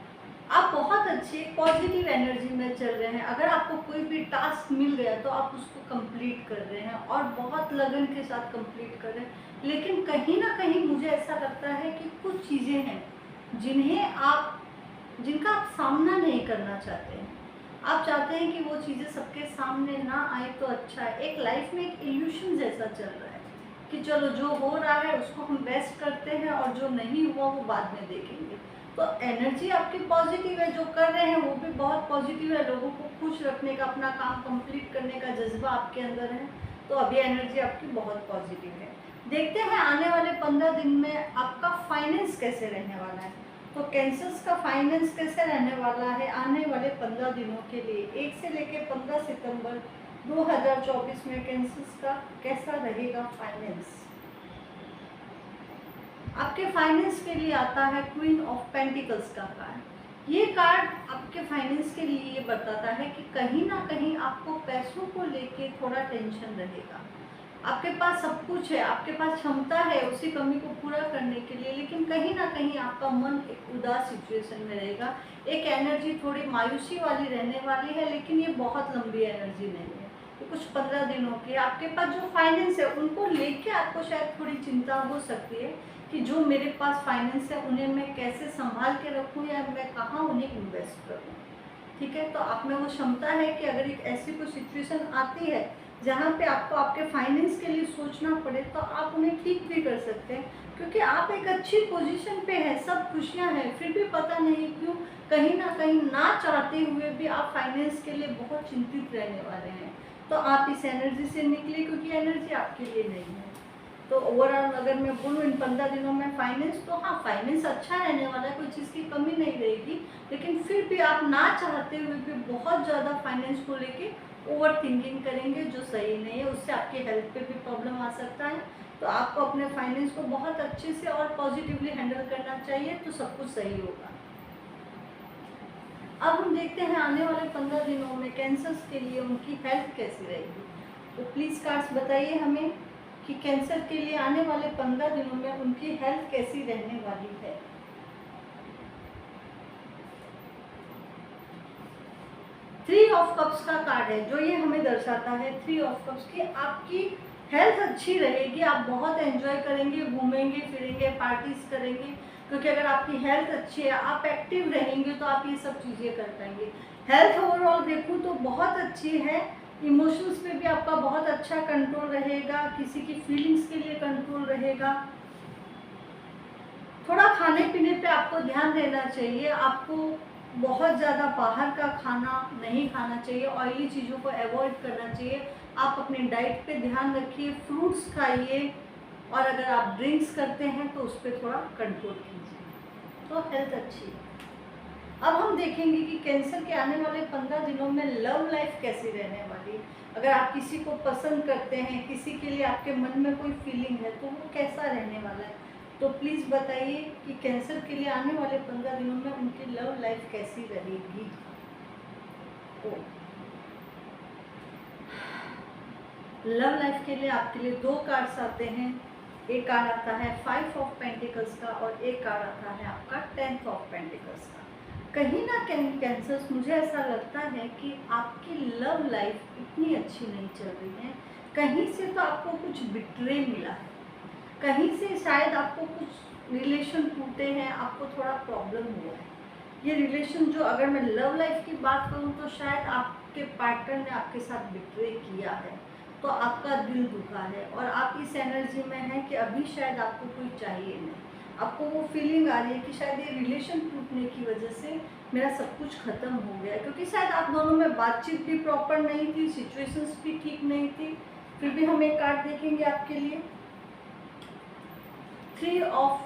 आप बहुत अच्छे पॉजिटिव एनर्जी में चल रहे हैं। अगर आपको कोई भी टास्क मिल गया तो आप उसको कंप्लीट कर रहे हैं और बहुत लगन के साथ कंप्लीट कर रहे हैं। लेकिन कहीं ना कहीं मुझे ऐसा लगता है कि कुछ चीज़ें हैं जिनका आप सामना नहीं करना चाहते हैं। आप चाहते हैं कि वो चीज़ें सबके सामने ना आए तो अच्छा है। एक लाइफ में एक इल्यूशन जैसा चल रहा है कि चलो जो हो रहा है उसको हम बेस्ट करते हैं और जो नहीं हुआ वो बाद में देखेंगे। तो एनर्जी आपकी पॉजिटिव है, जो कर रहे हैं वो भी बहुत पॉजिटिव है। लोगों को खुश रखने का, अपना काम कंप्लीट करने का जज्बा आपके अंदर है। तो अभी एनर्जी आपकी बहुत पॉजिटिव है। देखते हैं आने वाले 15 दिन में आपका फाइनेंस कैसे रहने वाला है। तो कैंसर्स का फाइनेंस कैसे रहने वाला है आने वाले 15 दिनों के लिए। 1 से लेकर 15 सितंबर 2024 में कैंसर्स का कैसा रहेगा फाइनेंस। आपके फाइनेंस के लिए आता है क्वीन ऑफ पेंटिकल्स का कार्ड। ये कार्ड आपके फाइनेंस के लिए ये बताता है कि कहीं ना कहीं आपको पैसों को लेके थोड़ा टेंशन रहेगा। आपके पास सब कुछ है, आपके पास क्षमता है उसी कमी को पूरा करने के लिए, लेकिन कहीं ना कहीं आपका मन एक उदास सिचुएशन में रहेगा। एक एनर्जी थोड़ी मायूसी वाली रहने वाली है, लेकिन ये बहुत लंबी एनर्जी नहीं है, तो कुछ 15 दिनों की। आपके पास जो फाइनेंस है उनको लेके आपको शायद थोड़ी चिंता हो सकती है कि जो मेरे पास फाइनेंस है उन्हें मैं कैसे संभाल के रखूँ या मैं कहाँ उन्हें इन्वेस्ट करूँ। ठीक है, तो आप में वो क्षमता है कि अगर एक ऐसी कोई सिचुएशन आती है जहाँ पे आपको आपके फाइनेंस के लिए सोचना पड़े तो आप उन्हें ठीक भी कर सकते हैं, क्योंकि आप एक अच्छी पोजीशन पे हैं, सब खुशियाँ हैं, फिर भी पता नहीं क्यों कहीं ना चाहते हुए भी आप फाइनेंस के लिए बहुत चिंतित रहने वाले हैं। तो आप इस एनर्जी से निकले, क्योंकि एनर्जी आपके लिए नहीं है। तो ओवरऑल अगर मैं बोलूँ इन 15 दिनों में फाइनेंस, तो हाँ फाइनेंस अच्छा रहने वाला है, कोई चीज़ की कमी नहीं रहेगी, लेकिन फिर भी आप ना चाहते हुए भी बहुत ज़्यादा फाइनेंस को लेके ओवर थिंकिंग करेंगे, जो सही नहीं है। उससे आपके हेल्थ पे भी प्रॉब्लम आ सकता है। तो आपको अपने फाइनेंस को बहुत अच्छे से और पॉजिटिवली हैंडल करना चाहिए, तो सब कुछ सही होगा। अब हम देखते हैं आने वाले 15 दिनों में कैंसर्स के लिए उनकी हेल्थ कैसी रहेगी। तो प्लीज़ कार्ड्स बताइए हमें कि कैंसर के लिए आने वाले 15 दिनों में उनकी हेल्थ कैसी रहने वाली है। थ्री ऑफ कप्स का कार्ड है, जो ये हमें दर्शाता है थ्री ऑफ कप्स की आपकी हेल्थ अच्छी रहेगी, आप बहुत एंजॉय करेंगे, घूमेंगे फिरेंगे, पार्टीज करेंगे, क्योंकि अगर आपकी हेल्थ अच्छी है, आप एक्टिव रहेंगे तो आप ये सब चीज़ें कर पाएंगे। हेल्थ ओवरऑल देखूँ तो बहुत अच्छी है। इमोशंस पे भी आपका बहुत अच्छा कंट्रोल रहेगा, किसी की फीलिंग्स के लिए कंट्रोल रहेगा। थोड़ा खाने पीने पे आपको ध्यान देना चाहिए, आपको बहुत ज़्यादा बाहर का खाना नहीं खाना चाहिए, ऑयली चीज़ों को अवॉइड करना चाहिए। आप अपनी डाइट पे ध्यान रखिए, फ्रूट्स खाइए, और अगर आप ड्रिंक्स करते हैं तो उस पर थोड़ा कंट्रोल कीजिए, तो हेल्थ अच्छी है। अब हम देखेंगे कि कैंसर के आने वाले 15 दिनों में लव लाइफ कैसी रहने वाली। अगर आप किसी को पसंद करते हैं, किसी के लिए आपके मन में कोई फीलिंग है, तो वो कैसा रहने वाला है। तो प्लीज़ बताइए कि कैंसर के लिए आने वाले 15 दिनों में उनकी लव लाइफ कैसी रहेगी। लव लाइफ के लिए आपके लिए दो कार्ड्स आते हैं। एक कार्ड आता है 5 ऑफ पेंटिकल्स का और एक कार्ड आता है आपका 10 ऑफ पेंटिकल्स का। कहीं ना कहीं कैंसर्स, मुझे ऐसा लगता है कि आपकी लव लाइफ इतनी अच्छी नहीं चल रही है। कहीं से तो आपको कुछ बिट्रे मिला है, कहीं से शायद आपको कुछ रिलेशन टूटे हैं, आपको थोड़ा प्रॉब्लम हुआ है। ये रिलेशन जो, अगर मैं लव लाइफ की बात करूँ तो शायद आपके पार्टनर ने आपके साथ बिट्रे किया है, तो आपका दिल दुखा है और आप इस एनर्जी में हैं कि अभी शायद आपको कोई चाहिए नहीं। आपको वो फीलिंग आ रही है कि शायद ये रिलेशन टूटने की वजह से मेरा सब कुछ ख़त्म हो गया है, क्योंकि शायद आप दोनों में बातचीत भी प्रॉपर नहीं थी, सिचुएशंस भी ठीक नहीं थी। फिर भी हम एक कार्ड देखेंगे आपके लिए, 3 ऑफ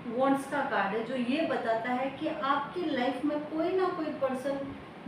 वॉन्ड्स का कार्ड है, जो ये बताता है कि आपकी लाइफ में कोई ना कोई पर्सन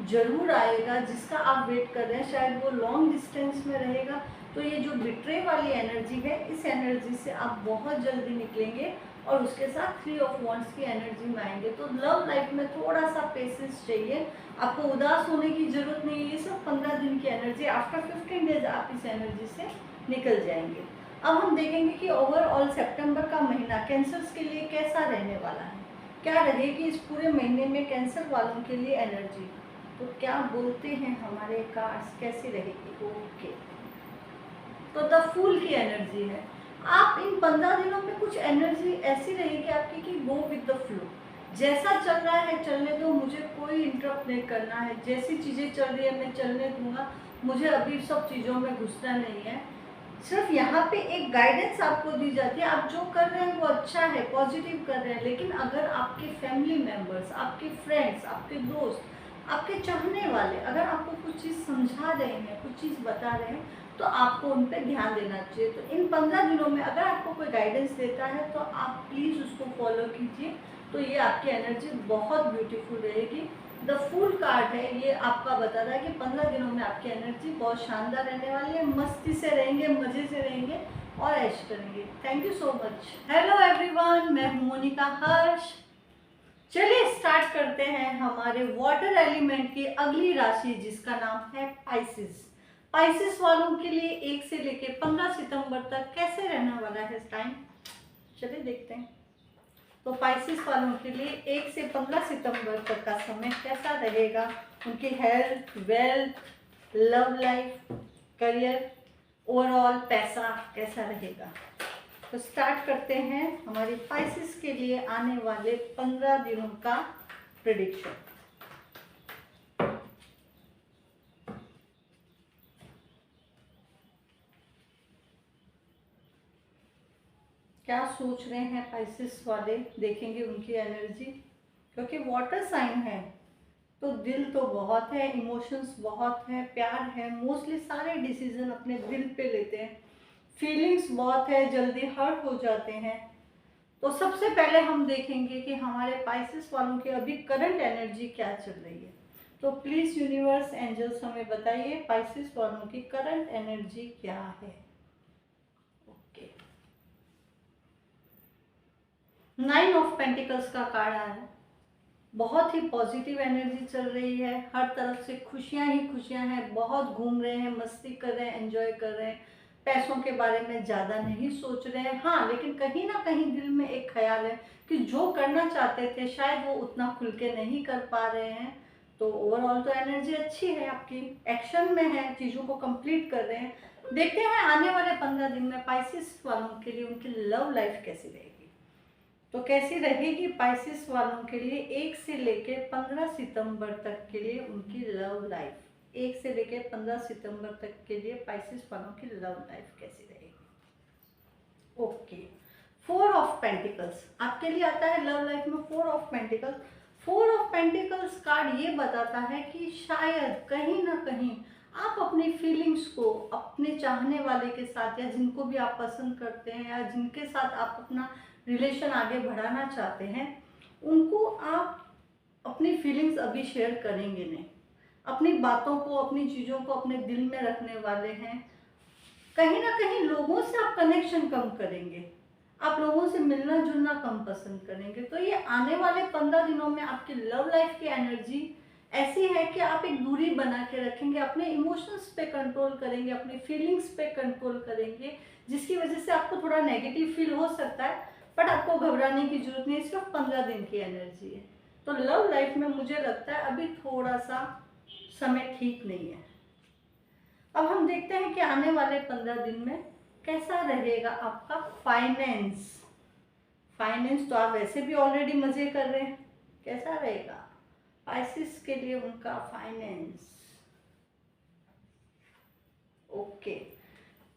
जरूर आएगा जिसका आप वेट कर रहे हैं। शायद वो लॉन्ग डिस्टेंस में रहेगा, तो ये जो बिट्रे वाली एनर्जी है, इस एनर्जी से आप बहुत जल्दी निकलेंगे और उसके साथ 3 ऑफ वॉन्ड्स की एनर्जी में आएंगे। तो लव लाइफ में थोड़ा सा पेशेंस चाहिए, आपको उदास होने की जरूरत नहीं है। ये सब 15 दिन की एनर्जी, आफ्टर 15 डेज आप इस एनर्जी से निकल जाएंगे। अब हम देखेंगे कि ओवरऑल सितंबर का महीना कैंसर्स के लिए कैसा रहने वाला है, क्या रहेगी इस पूरे महीने में कैंसर वालों के लिए एनर्जी। तो क्या बोलते हैं हमारे कार्ड्स, कैसी रहेगी। ओके, तो द फूल की एनर्जी है। आप इन 15 दिनों में कुछ एनर्जी ऐसी रहेगी आपकी कि गो विद द फ्लो, जैसा चल रहा है चलने दो, मुझे कोई इंटरप्ट नहीं करना है, जैसी चीज़ें चल रही है मैं चलने दूंगा, मुझे अभी सब चीज़ों में घुसना नहीं है। सिर्फ यहाँ पे एक गाइडेंस आपको दी जाती है, आप जो कर रहे हैं वो अच्छा है, पॉजिटिव कर रहे हैं, लेकिन अगर आपके फैमिली मेम्बर्स, आपके फ्रेंड्स, आपके दोस्त, आपके चाहने वाले अगर आपको कुछ चीज़ समझा रहे हैं, कुछ चीज़ बता रहे हैं, तो आपको उन पर ध्यान देना चाहिए। तो इन 15 दिनों में अगर आपको कोई गाइडेंस देता है तो आप प्लीज़ उसको फॉलो कीजिए, तो ये आपकी एनर्जी बहुत ब्यूटीफुल रहेगी। द फूल कार्ड है, ये आपका बता रहा है कि 15 दिनों में आपकी एनर्जी बहुत शानदार रहने वाली है, मस्ती से रहेंगे, मज़े से रहेंगे और ऐश करेंगे। Thank you so much. Hello everyone, मैं हूँ मोनिका हर्ष। चलिए स्टार्ट करते हैं हमारे वाटर एलिमेंट की अगली राशि, जिसका नाम है पाइसेस। पाइसेस वालों के लिए 1 से लेके 15 सितंबर तक कैसे रहने वाला है टाइम, चलिए देखते हैं। तो पाइसेस वालों के लिए 1 से 15 सितंबर तक का समय कैसा रहेगा, उनकी health, wealth, love life, career, overall पैसा कैसा रहेगा। तो स्टार्ट करते हैं हमारी पाइसेस के लिए आने वाले 15 दिनों का प्रेडिक्शन। क्या सोच रहे हैं पाइसेस वाले, देखेंगे उनकी एनर्जी, क्योंकि वाटर साइन है तो दिल तो बहुत है, इमोशंस बहुत है, प्यार है, मोस्टली सारे डिसीजन अपने दिल पे लेते हैं, फीलिंग्स बहुत है, जल्दी हर्ट हो जाते हैं। तो सबसे पहले हम देखेंगे कि हमारे पाइसेस वालों की अभी करंट एनर्जी क्या चल रही है। तो प्लीज यूनिवर्स, एंजल्स हमें बताइए पाइसेस वालों की करंट एनर्जी क्या है। ओके, 9 ऑफ पेंटिकल्स का कार्ड आया है। बहुत ही पॉजिटिव एनर्जी चल रही है, हर तरफ से खुशियां ही खुशियां हैं, बहुत घूम रहे हैं, मस्ती कर रहे हैं, एंजॉय कर रहे हैं, पैसों के बारे में ज़्यादा नहीं सोच रहे हैं। हाँ, लेकिन कहीं ना कहीं दिल में एक ख्याल है कि जो करना चाहते थे शायद वो उतना खुल के नहीं कर पा रहे हैं। तो ओवरऑल तो एनर्जी अच्छी है आपकी, एक्शन में है, चीज़ों को कंप्लीट कर रहे हैं। देखते हैं आने वाले 15 दिन में पाइसेस वालों के लिए उनकी लव लाइफ कैसी रहेगी। तो कैसी रहेगी पाइसेस वालों के लिए 1 से लेके 15 सितंबर तक के लिए उनकी लव लाइफ। 1 से लेके 15 सितंबर तक के लिए पाइसेस वालों की लव लाइफ कैसी रहेगी। ओके, 4 ऑफ पेंटिकल्स आपके लिए आता है लव लाइफ में। 4 of pentacles, 4 of pentacles card ये बताता है कि शायद कहीं ना कहीं आप अपनी फीलिंग्स को अपने चाहने वाले के साथ, या जिनको भी आप पसंद करते हैं, या जिनके साथ आप अपना रिलेशन आगे बढ़ाना चाहते हैं, उनको आप अपनी फीलिंग्स अभी शेयर करेंगे नहीं, अपनी बातों को, अपनी चीज़ों को अपने दिल में रखने वाले हैं। कहीं ना कहीं लोगों से आप कनेक्शन कम करेंगे, आप लोगों से मिलना जुलना कम पसंद करेंगे। तो ये आने वाले 15 दिनों में आपकी लव लाइफ की एनर्जी ऐसी है कि आप एक दूरी बना के रखेंगे, अपने इमोशंस पे कंट्रोल करेंगे, अपनी फीलिंग्स पे कंट्रोल करेंगे, जिसकी वजह से आपको थोड़ा नेगेटिव फील हो सकता है, बट आपको घबराने की जरूरत नहीं है, सिर्फ 15 दिन की एनर्जी है। तो लव लाइफ में मुझे लगता है अभी थोड़ा सा समय ठीक नहीं है। अब हम देखते हैं कि आने वाले 15 दिन में कैसा रहेगा आपका फाइनेंस। फाइनेंस तो आप वैसे भी ऑलरेडी मजे कर रहे हैं, कैसा रहेगा पाइसेस के लिए उनका फाइनेंस। ओके,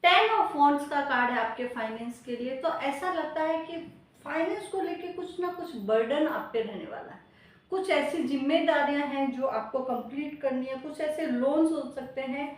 10 ऑफ वॉन्ड्स का कार्ड है आपके फाइनेंस के लिए। तो ऐसा लगता है कि फाइनेंस को लेके कुछ ना कुछ बर्डन आप पे रहने वाला है, कुछ ऐसी जिम्मेदारियां हैं जो आपको कंप्लीट करनी है, कुछ ऐसे लोन्स हो सकते हैं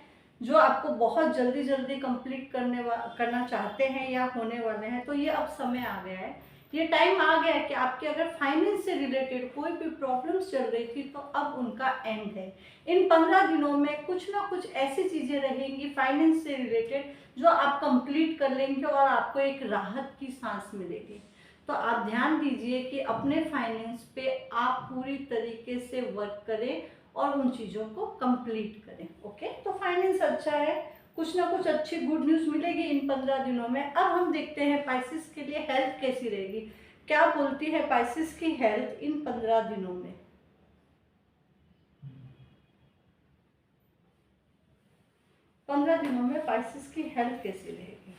जो आपको बहुत जल्दी जल्दी कंप्लीट करना चाहते हैं या होने वाले हैं। तो ये अब समय आ गया है, ये टाइम आ गया है कि आपके अगर फाइनेंस से रिलेटेड कोई भी प्रॉब्लम्स चल रही थी तो अब उनका एंड है। इन 15 दिनों में कुछ ना कुछ ऐसी चीज़ें रहेंगी फाइनेंस से रिलेटेड जो आप कंप्लीट कर लेंगे और आपको एक राहत की सांस मिलेगी। तो आप ध्यान दीजिए कि अपने फाइनेंस पे आप पूरी तरीके से वर्क करें और उन चीज़ों को कंप्लीट करें। ओके, तो फाइनेंस अच्छा है, कुछ ना कुछ अच्छी गुड न्यूज़ मिलेगी इन 15 दिनों में। अब हम देखते हैं पाइसेस के लिए हेल्थ कैसी रहेगी, क्या बोलती है पाइसेस की हेल्थ इन 15 दिनों में। 15 दिनों में पाइसेस की हेल्थ कैसी रहेगी।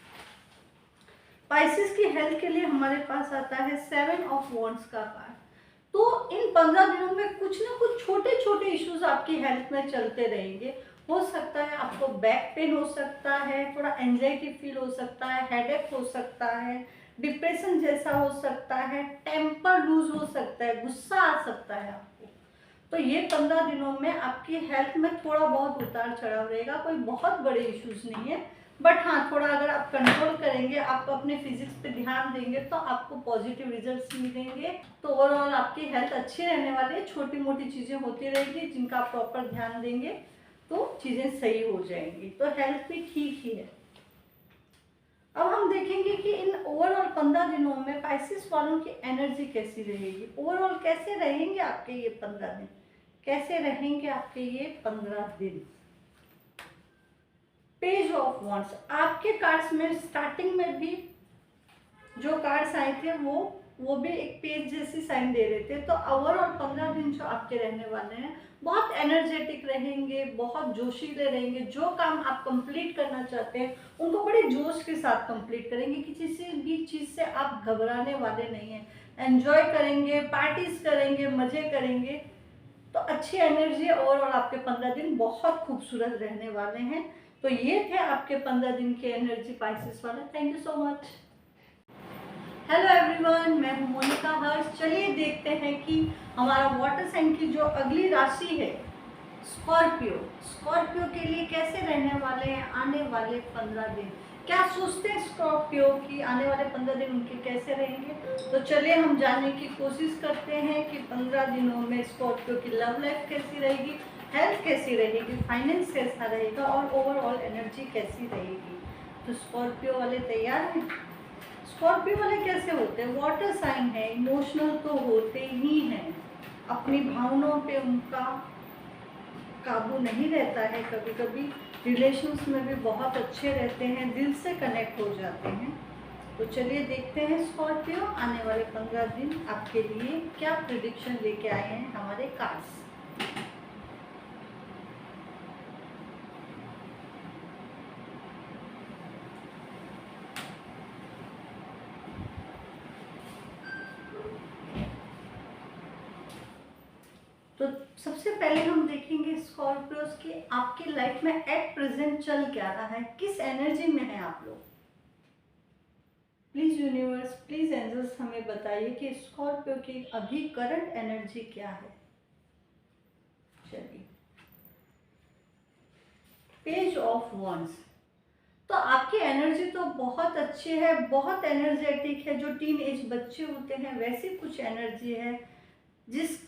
पाइसेस की हेल्थ के लिए हमारे पास आता है 7 ऑफ वॉन्ड्स का कार्ड। तो इन 15 दिनों में कुछ ना कुछ छोटे छोटे इश्यूज आपकी हेल्थ में चलते रहेंगे। हो सकता है आपको बैक पेन हो सकता है, थोड़ा एंजाइटी फील हो सकता है, हेडेक हो सकता है, डिप्रेशन जैसा हो सकता है, टेम्पर लूज हो सकता है, गुस्सा आ सकता है आपको। तो ये 15 दिनों में आपकी हेल्थ में थोड़ा बहुत उतार चढ़ाव रहेगा, कोई बहुत बड़े इश्यूज नहीं है, बट हाँ थोड़ा अगर आप कंट्रोल करेंगे, आप अपने फिजिक्स पे ध्यान देंगे तो आपको पॉजिटिव रिजल्ट्स मिलेंगे। तो ओवरऑल आपकी हेल्थ अच्छी रहने वाली है, छोटी मोटी चीज़ें होती रहेगी जिनका आप प्रॉपर ध्यान देंगे तो चीज़ें सही हो जाएंगी। तो हेल्थ भी ठीक ही है। अब हम देखेंगे कि इन ओवरऑल 15 दिनों में पाइसेस वालों की एनर्जी कैसी रहेगी, ओवरऑल कैसे रहेंगे आपके ये 15 दिन, कैसे रहेंगे आपके ये 15 दिन। पेज ऑफ वॉन्ड्स, आपके कार्ड्स में स्टार्टिंग में भी जो कार्ड्स आए थे वो भी एक पेज जैसी साइन दे रहे थे। तो ओवरऑल 15 दिन जो आपके रहने वाले हैं बहुत एनर्जेटिक रहेंगे, बहुत जोशीले रहेंगे। जो काम आप कंप्लीट करना चाहते हैं उनको बड़े जोश के साथ कंप्लीट करेंगे, किसी भी चीज़ से आप घबराने वाले नहीं हैं। एंजॉय करेंगे, पार्टीज करेंगे, मज़े करेंगे। तो अच्छी एनर्जी ओवरऑल आपके 15 दिन बहुत खूबसूरत रहने वाले हैं। तो ये थे आपके 15 दिन के एनर्जी पाइसेस वाले। Thank you so much. Hello everyone, मैं हूं मोनिका हर्ष। चलिए देखते हैं कि हमारा वाटर साइन की जो अगली राशि है स्कॉर्पियो, स्कॉर्पियो के लिए कैसे रहने वाले हैं आने वाले 15 दिन। क्या सोचते हैं स्कॉर्पियो कि आने वाले 15 दिन उनके कैसे रहेंगे। तो चलिए हम जानने की कोशिश करते हैं कि 15 दिनों में स्कॉर्पियो की लव लाइफ कैसी रहेगी, हेल्थ कैसी रहेगी, फाइनेंस कैसा रहेगा और ओवरऑल एनर्जी कैसी रहेगी। तो स्कॉर्पियो वाले तैयार हैं। स्कॉर्पियो वाले कैसे होते हैं, वाटर साइन है, इमोशनल तो होते ही हैं। अपनी भावनाओं पे उनका काबू नहीं रहता है। कभी कभी रिलेशंस में भी बहुत अच्छे रहते हैं, दिल से कनेक्ट हो जाते हैं। तो चलिए देखते हैं स्कॉर्पियो आने वाले 15 दिन आपके लिए क्या प्रिडिक्शन लेके आए हैं हमारे कार्ड्स। तो सबसे पहले हम देखेंगे स्कॉर्पियोस की आपकी लाइफ में एट प्रेजेंट चल क्या रहा है, किस एनर्जी में है आप लोग। प्लीज यूनिवर्स, प्लीज एंजल्स हमें बताइए कि स्कॉर्पियो की अभी करंट एनर्जी क्या है। चलिए, पेज ऑफ वॉन्ड्स। तो आपकी एनर्जी तो बहुत अच्छी है, बहुत एनर्जेटिक है। जो टीन एज बच्चे होते हैं वैसी कुछ एनर्जी है। जिस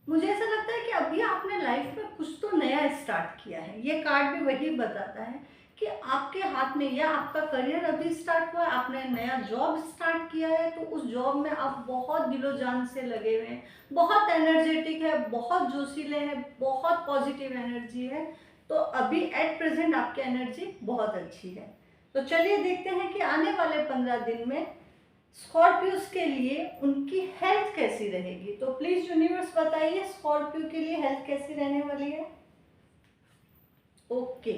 मुझे ऐसा लगता है कि अभी आपने लाइफ में कुछ तो नया स्टार्ट किया है। ये कार्ड भी वही बताता है कि आपके हाथ में या आपका करियर अभी स्टार्ट हुआ है, आपने नया जॉब स्टार्ट किया है। तो उस जॉब में आप बहुत दिलो जान से लगे हुए हैं, बहुत एनर्जेटिक है, बहुत जोशीले हैं, बहुत पॉजिटिव एनर्जी है। तो अभी एट प्रेजेंट आपकी एनर्जी बहुत अच्छी है। तो चलिए देखते हैं कि आने वाले 15 दिन में स्कॉर्पियोस के लिए उनकी हेल्थ कैसी रहेगी। तो प्लीज यूनिवर्स बताइए स्कॉर्पियो के लिए हेल्थ कैसी रहने वाली है। ओके,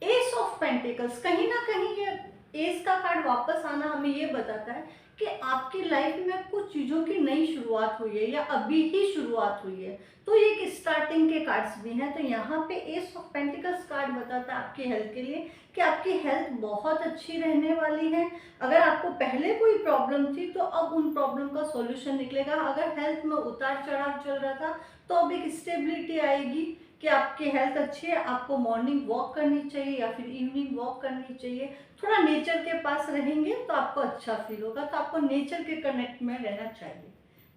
एस ऑफ पेंटिकल्स, कहीं ना कहीं ये एस का कार्ड वापस आना हमें ये बताता है कि आपकी लाइफ में कुछ चीज़ों की नई शुरुआत हुई है या अभी ही शुरुआत हुई है। तो ये एक स्टार्टिंग के कार्ड्स भी हैं। तो यहाँ पे एस ऑफ पेंटिकल्स कार्ड बताता है आपकी हेल्थ के लिए कि आपकी हेल्थ बहुत अच्छी रहने वाली है। अगर आपको पहले कोई प्रॉब्लम थी तो अब उन प्रॉब्लम का सॉल्यूशन निकलेगा। अगर हेल्थ में उतार चढ़ाव चल रहा था तो अब एक स्टेबिलिटी आएगी कि आपकी हेल्थ अच्छी है। आपको मॉर्निंग वॉक करनी चाहिए या फिर इवनिंग वॉक करनी चाहिए। थोड़ा नेचर के पास रहेंगे तो आपको अच्छा फील होगा। तो आपको नेचर के कनेक्ट में रहना चाहिए।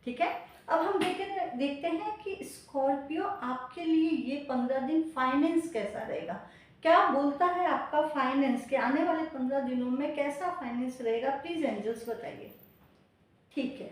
ठीक है, अब हम देखते हैं कि स्कॉर्पियो आपके लिए ये 15 दिन फाइनेंस कैसा रहेगा। क्या बोलता है आपका फाइनेंस के आने वाले 15 दिनों में कैसा फाइनेंस रहेगा। प्लीज एंजल्स बताइए। ठीक है,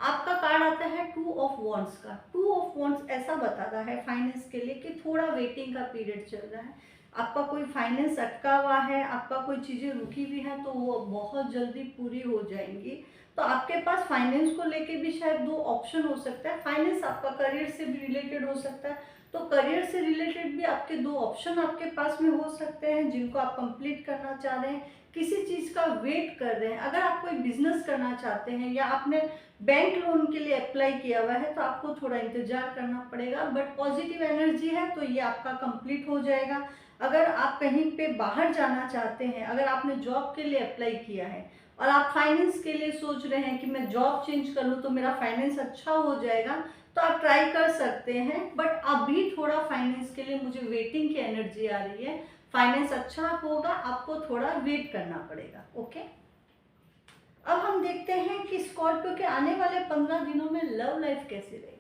आपका कार्ड आता है 2 ऑफ वॉन्ड्स का। 2 ऑफ वॉन्ड्स ऐसा बताता है फाइनेंस के लिए कि थोड़ा वेटिंग का पीरियड चल रहा है। आपका कोई फाइनेंस अटका हुआ है, आपका कोई चीज़ें रुकी हुई हैं तो वो बहुत जल्दी पूरी हो जाएंगी। तो आपके पास फाइनेंस को लेके भी शायद 2 ऑप्शन हो सकता है। फाइनेंस आपका करियर से भी रिलेटेड हो सकता है। तो करियर से रिलेटेड भी आपके 2 ऑप्शन आपके पास में हो सकते हैं जिनको आप कंप्लीट करना चाह रहे हैं, किसी चीज़ का वेट कर रहे हैं। अगर आप कोई बिजनेस करना चाहते हैं या आपने बैंक लोन के लिए अप्लाई किया हुआ है तो आपको थोड़ा इंतजार करना पड़ेगा। बट पॉजिटिव एनर्जी है तो ये आपका कंप्लीट हो जाएगा। अगर आप कहीं पे बाहर जाना चाहते हैं, अगर आपने जॉब के लिए अप्लाई किया है और आप फाइनेंस के लिए सोच रहे हैं कि मैं जॉब चेंज कर लूँ तो मेरा फाइनेंस अच्छा हो जाएगा, तो आप ट्राई कर सकते हैं। बट अभी थोड़ा फाइनेंस के लिए मुझे वेटिंग की एनर्जी आ रही है। फाइनेंस अच्छा होगा, आपको थोड़ा वेट करना पड़ेगा। ओके, अब हम देखते हैं कि स्कॉर्पियो के आने वाले 15 दिनों में लव लाइफ कैसी रहेगी।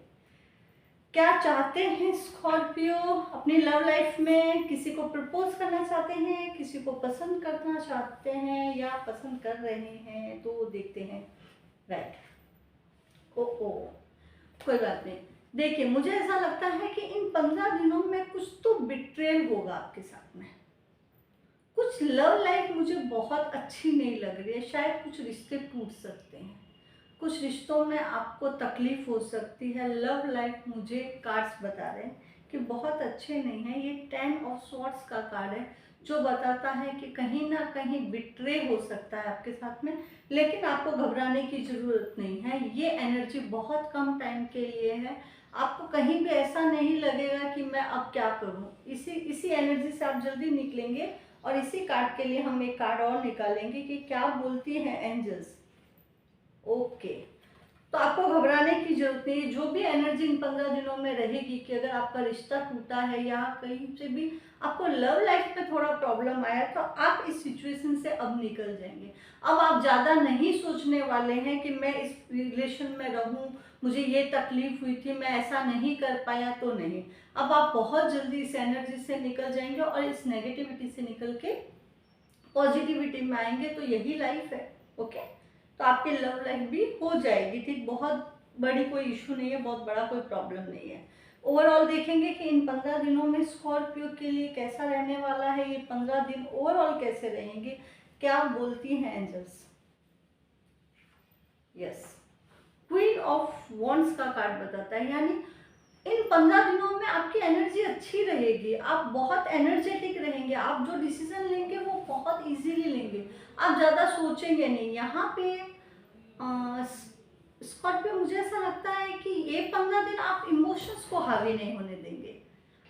क्या चाहते हैं स्कॉर्पियो अपनी लव लाइफ में। किसी को प्रपोज करना चाहते हैं, किसी को पसंद करना चाहते हैं या पसंद कर रहे हैं। तो देखते हैं। राइट, ओ कोई बात नहीं। देखिए, मुझे ऐसा लगता है कि इन 15 दिनों में कुछ तो बिट्रेल होगा आपके साथ में। कुछ लव लाइफ मुझे बहुत अच्छी नहीं लग रही है, शायद कुछ रिश्ते टूट सकते हैं, कुछ रिश्तों में आपको तकलीफ हो सकती है। लव लाइफ मुझे कार्ड्स बता रहे हैं कि बहुत अच्छे नहीं है। ये 10 ऑफ स्वॉर्ड्स का कार्ड है जो बताता है कि कहीं ना कहीं बिट्रे हो सकता है आपके साथ में, लेकिन आपको घबराने की ज़रूरत नहीं है। ये एनर्जी बहुत कम टाइम के लिए है। आपको कहीं भी ऐसा नहीं लगेगा कि मैं अब क्या करूं। इसी एनर्जी से आप जल्दी निकलेंगे। और इसी कार्ड के लिए हम एक कार्ड और निकालेंगे कि क्या बोलती है एंजल्स। ओके, तो आपको घबराने की जरूरत नहीं है। जो भी एनर्जी इन 15 दिनों में रहेगी कि अगर आपका रिश्ता टूटा है या कहीं से भी आपको लव लाइफ में थोड़ा प्रॉब्लम आया, तो आप इस सिचुएशन से अब निकल जाएंगे। अब आप ज़्यादा नहीं सोचने वाले हैं कि मैं इस रिलेशन में रहूं, मुझे ये तकलीफ हुई थी, मैं ऐसा नहीं कर पाया, तो नहीं। अब आप बहुत जल्दी इस एनर्जी से निकल जाएंगे और इस नेगेटिविटी से निकल के पॉजिटिविटी में आएंगे। तो यही लाइफ है। ओके, तो आपकी लव लाइफ भी हो जाएगी ठीक। बहुत बड़ी कोई इशू नहीं है, बहुत बड़ा कोई प्रॉब्लम नहीं है। ओवरऑल देखेंगे कि इन 15 दिनों में स्कॉर्पियो के लिए कैसा रहने वाला है। ये 15 दिन ओवरऑल कैसे रहेंगे, क्या बोलती हैं angels. Yes, queen of wands का कार्ड बताता है, यानी इन 15 दिनों में आपकी एनर्जी अच्छी रहेगी। आप बहुत एनर्जेटिक रहेंगे। आप जो डिसीजन लेंगे वो बहुत इजीली लेंगे। आप ज़्यादा सोचेंगे नहीं। यहाँ पे स्कॉर्पियो मुझे ऐसा लगता है कि ये 15 दिन आप इमोशंस को हावी नहीं होने देंगे।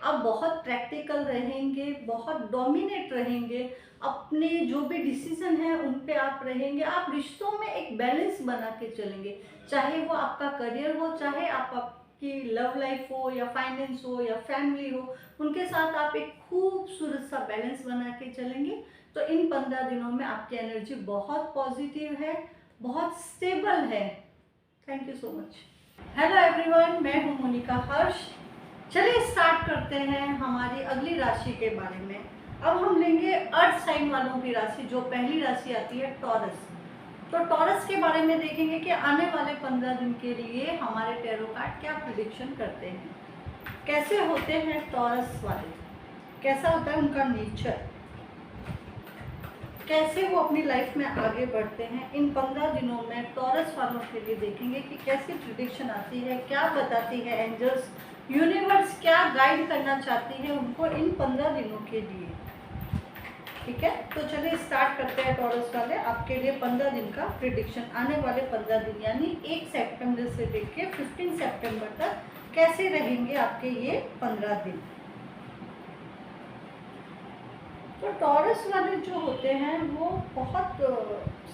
आप बहुत प्रैक्टिकल रहेंगे, बहुत डोमिनेट रहेंगे। अपने जो भी डिसीजन है उन पे आप रहेंगे। आप रिश्तों में एक बैलेंस बना के चलेंगे, चाहे वो आपका करियर हो, चाहे आपकी लव लाइफ हो, या फाइनेंस हो, या फैमिली हो। उनके साथ आप एक खूबसूरत सा बैलेंस बना के चलेंगे। तो इन 15 दिनों में आपकी एनर्जी बहुत पॉजिटिव है, बहुत स्टेबल है। Thank you so much. Hello everyone, मैं हूँ मोनिका हर्ष। चलिए स्टार्ट करते हैं हमारी अगली राशि के बारे में। अब हम लेंगे अर्थ साइन वालों की राशि, जो पहली राशि आती है टॉरस। तो टॉरस के बारे में देखेंगे कि आने वाले 15 दिन के लिए हमारे टैरो कार्ड क्या प्रेडिक्शन करते हैं, कैसे होते हैं टॉरस वाले, कैसा होता है उनका नेचर, कैसे वो अपनी लाइफ में आगे बढ़ते हैं। इन 15 दिनों में टॉरस वालों के लिए देखेंगे कि कैसी प्रेडिक्शन आती है, क्या बताती है एंजल्स, यूनिवर्स क्या गाइड करना चाहती है उनको इन 15 दिनों के लिए। ठीक है, तो चलिए स्टार्ट करते हैं टॉरस वाले आपके लिए 15 दिन का प्रेडिक्शन। आने वाले 15 दिन यानी 1 सितंबर से लेकर 15 सितंबर तक कैसे रहेंगे आपके ये 15 दिन। तो टॉरस वाले जो होते हैं वो बहुत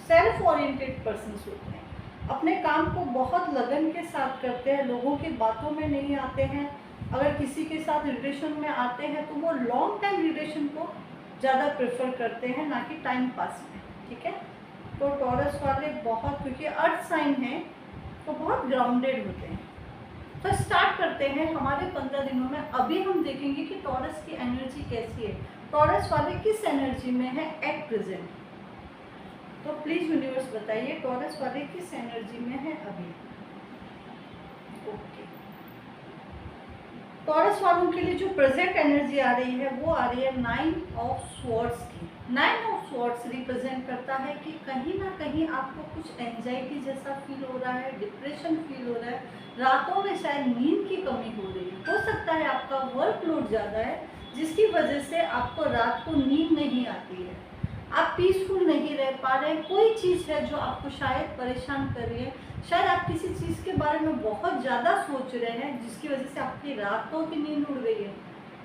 सेल्फ ओरिएंटेड पर्सन्स होते हैं। अपने काम को बहुत लगन के साथ करते हैं, लोगों की बातों में नहीं आते हैं। अगर किसी के साथ रिलेशन में आते हैं तो वो लॉन्ग टाइम रिलेशन को ज़्यादा प्रेफर करते हैं, ना कि टाइम पास में। ठीक है, तो टॉरस वाले बहुत, क्योंकि अर्थ साइन है तो बहुत ग्राउंडेड होते हैं। तो स्टार्ट करते हैं हमारे 15 दिनों में। अभी हम देखेंगे कि टॉरस की एनर्जी कैसी है, टॉरस वाले किस एनर्जी में है एट प्रेजेंट। तो प्लीज यूनिवर्स बताइए टॉरस वाले किस एनर्जी में है अभी। ओके, टॉरस वालों के लिए जो प्रेजेंट एनर्जी आ रही है वो आ रही है 9 ऑफ स्वॉर्ड्स की। 9 ऑफ स्वॉर्ड्स रिप्रेजेंट करता है कि कहीं ना कहीं आपको कुछ एंजाइटी जैसा फील हो रहा है, डिप्रेशन फील हो रहा है, रातों में शायद नींद की कमी हो रही है। हो सकता है आपका वर्कलोड ज़्यादा है जिसकी वजह से आपको रात को नींद नहीं आती है, आप पीसफुल नहीं रह पा रहे। कोई चीज़ है जो आपको शायद परेशान कर रही है, शायद आप किसी चीज़ के बारे में बहुत ज़्यादा सोच रहे हैं जिसकी वजह से आपकी रातों की नींद उड़ गई है।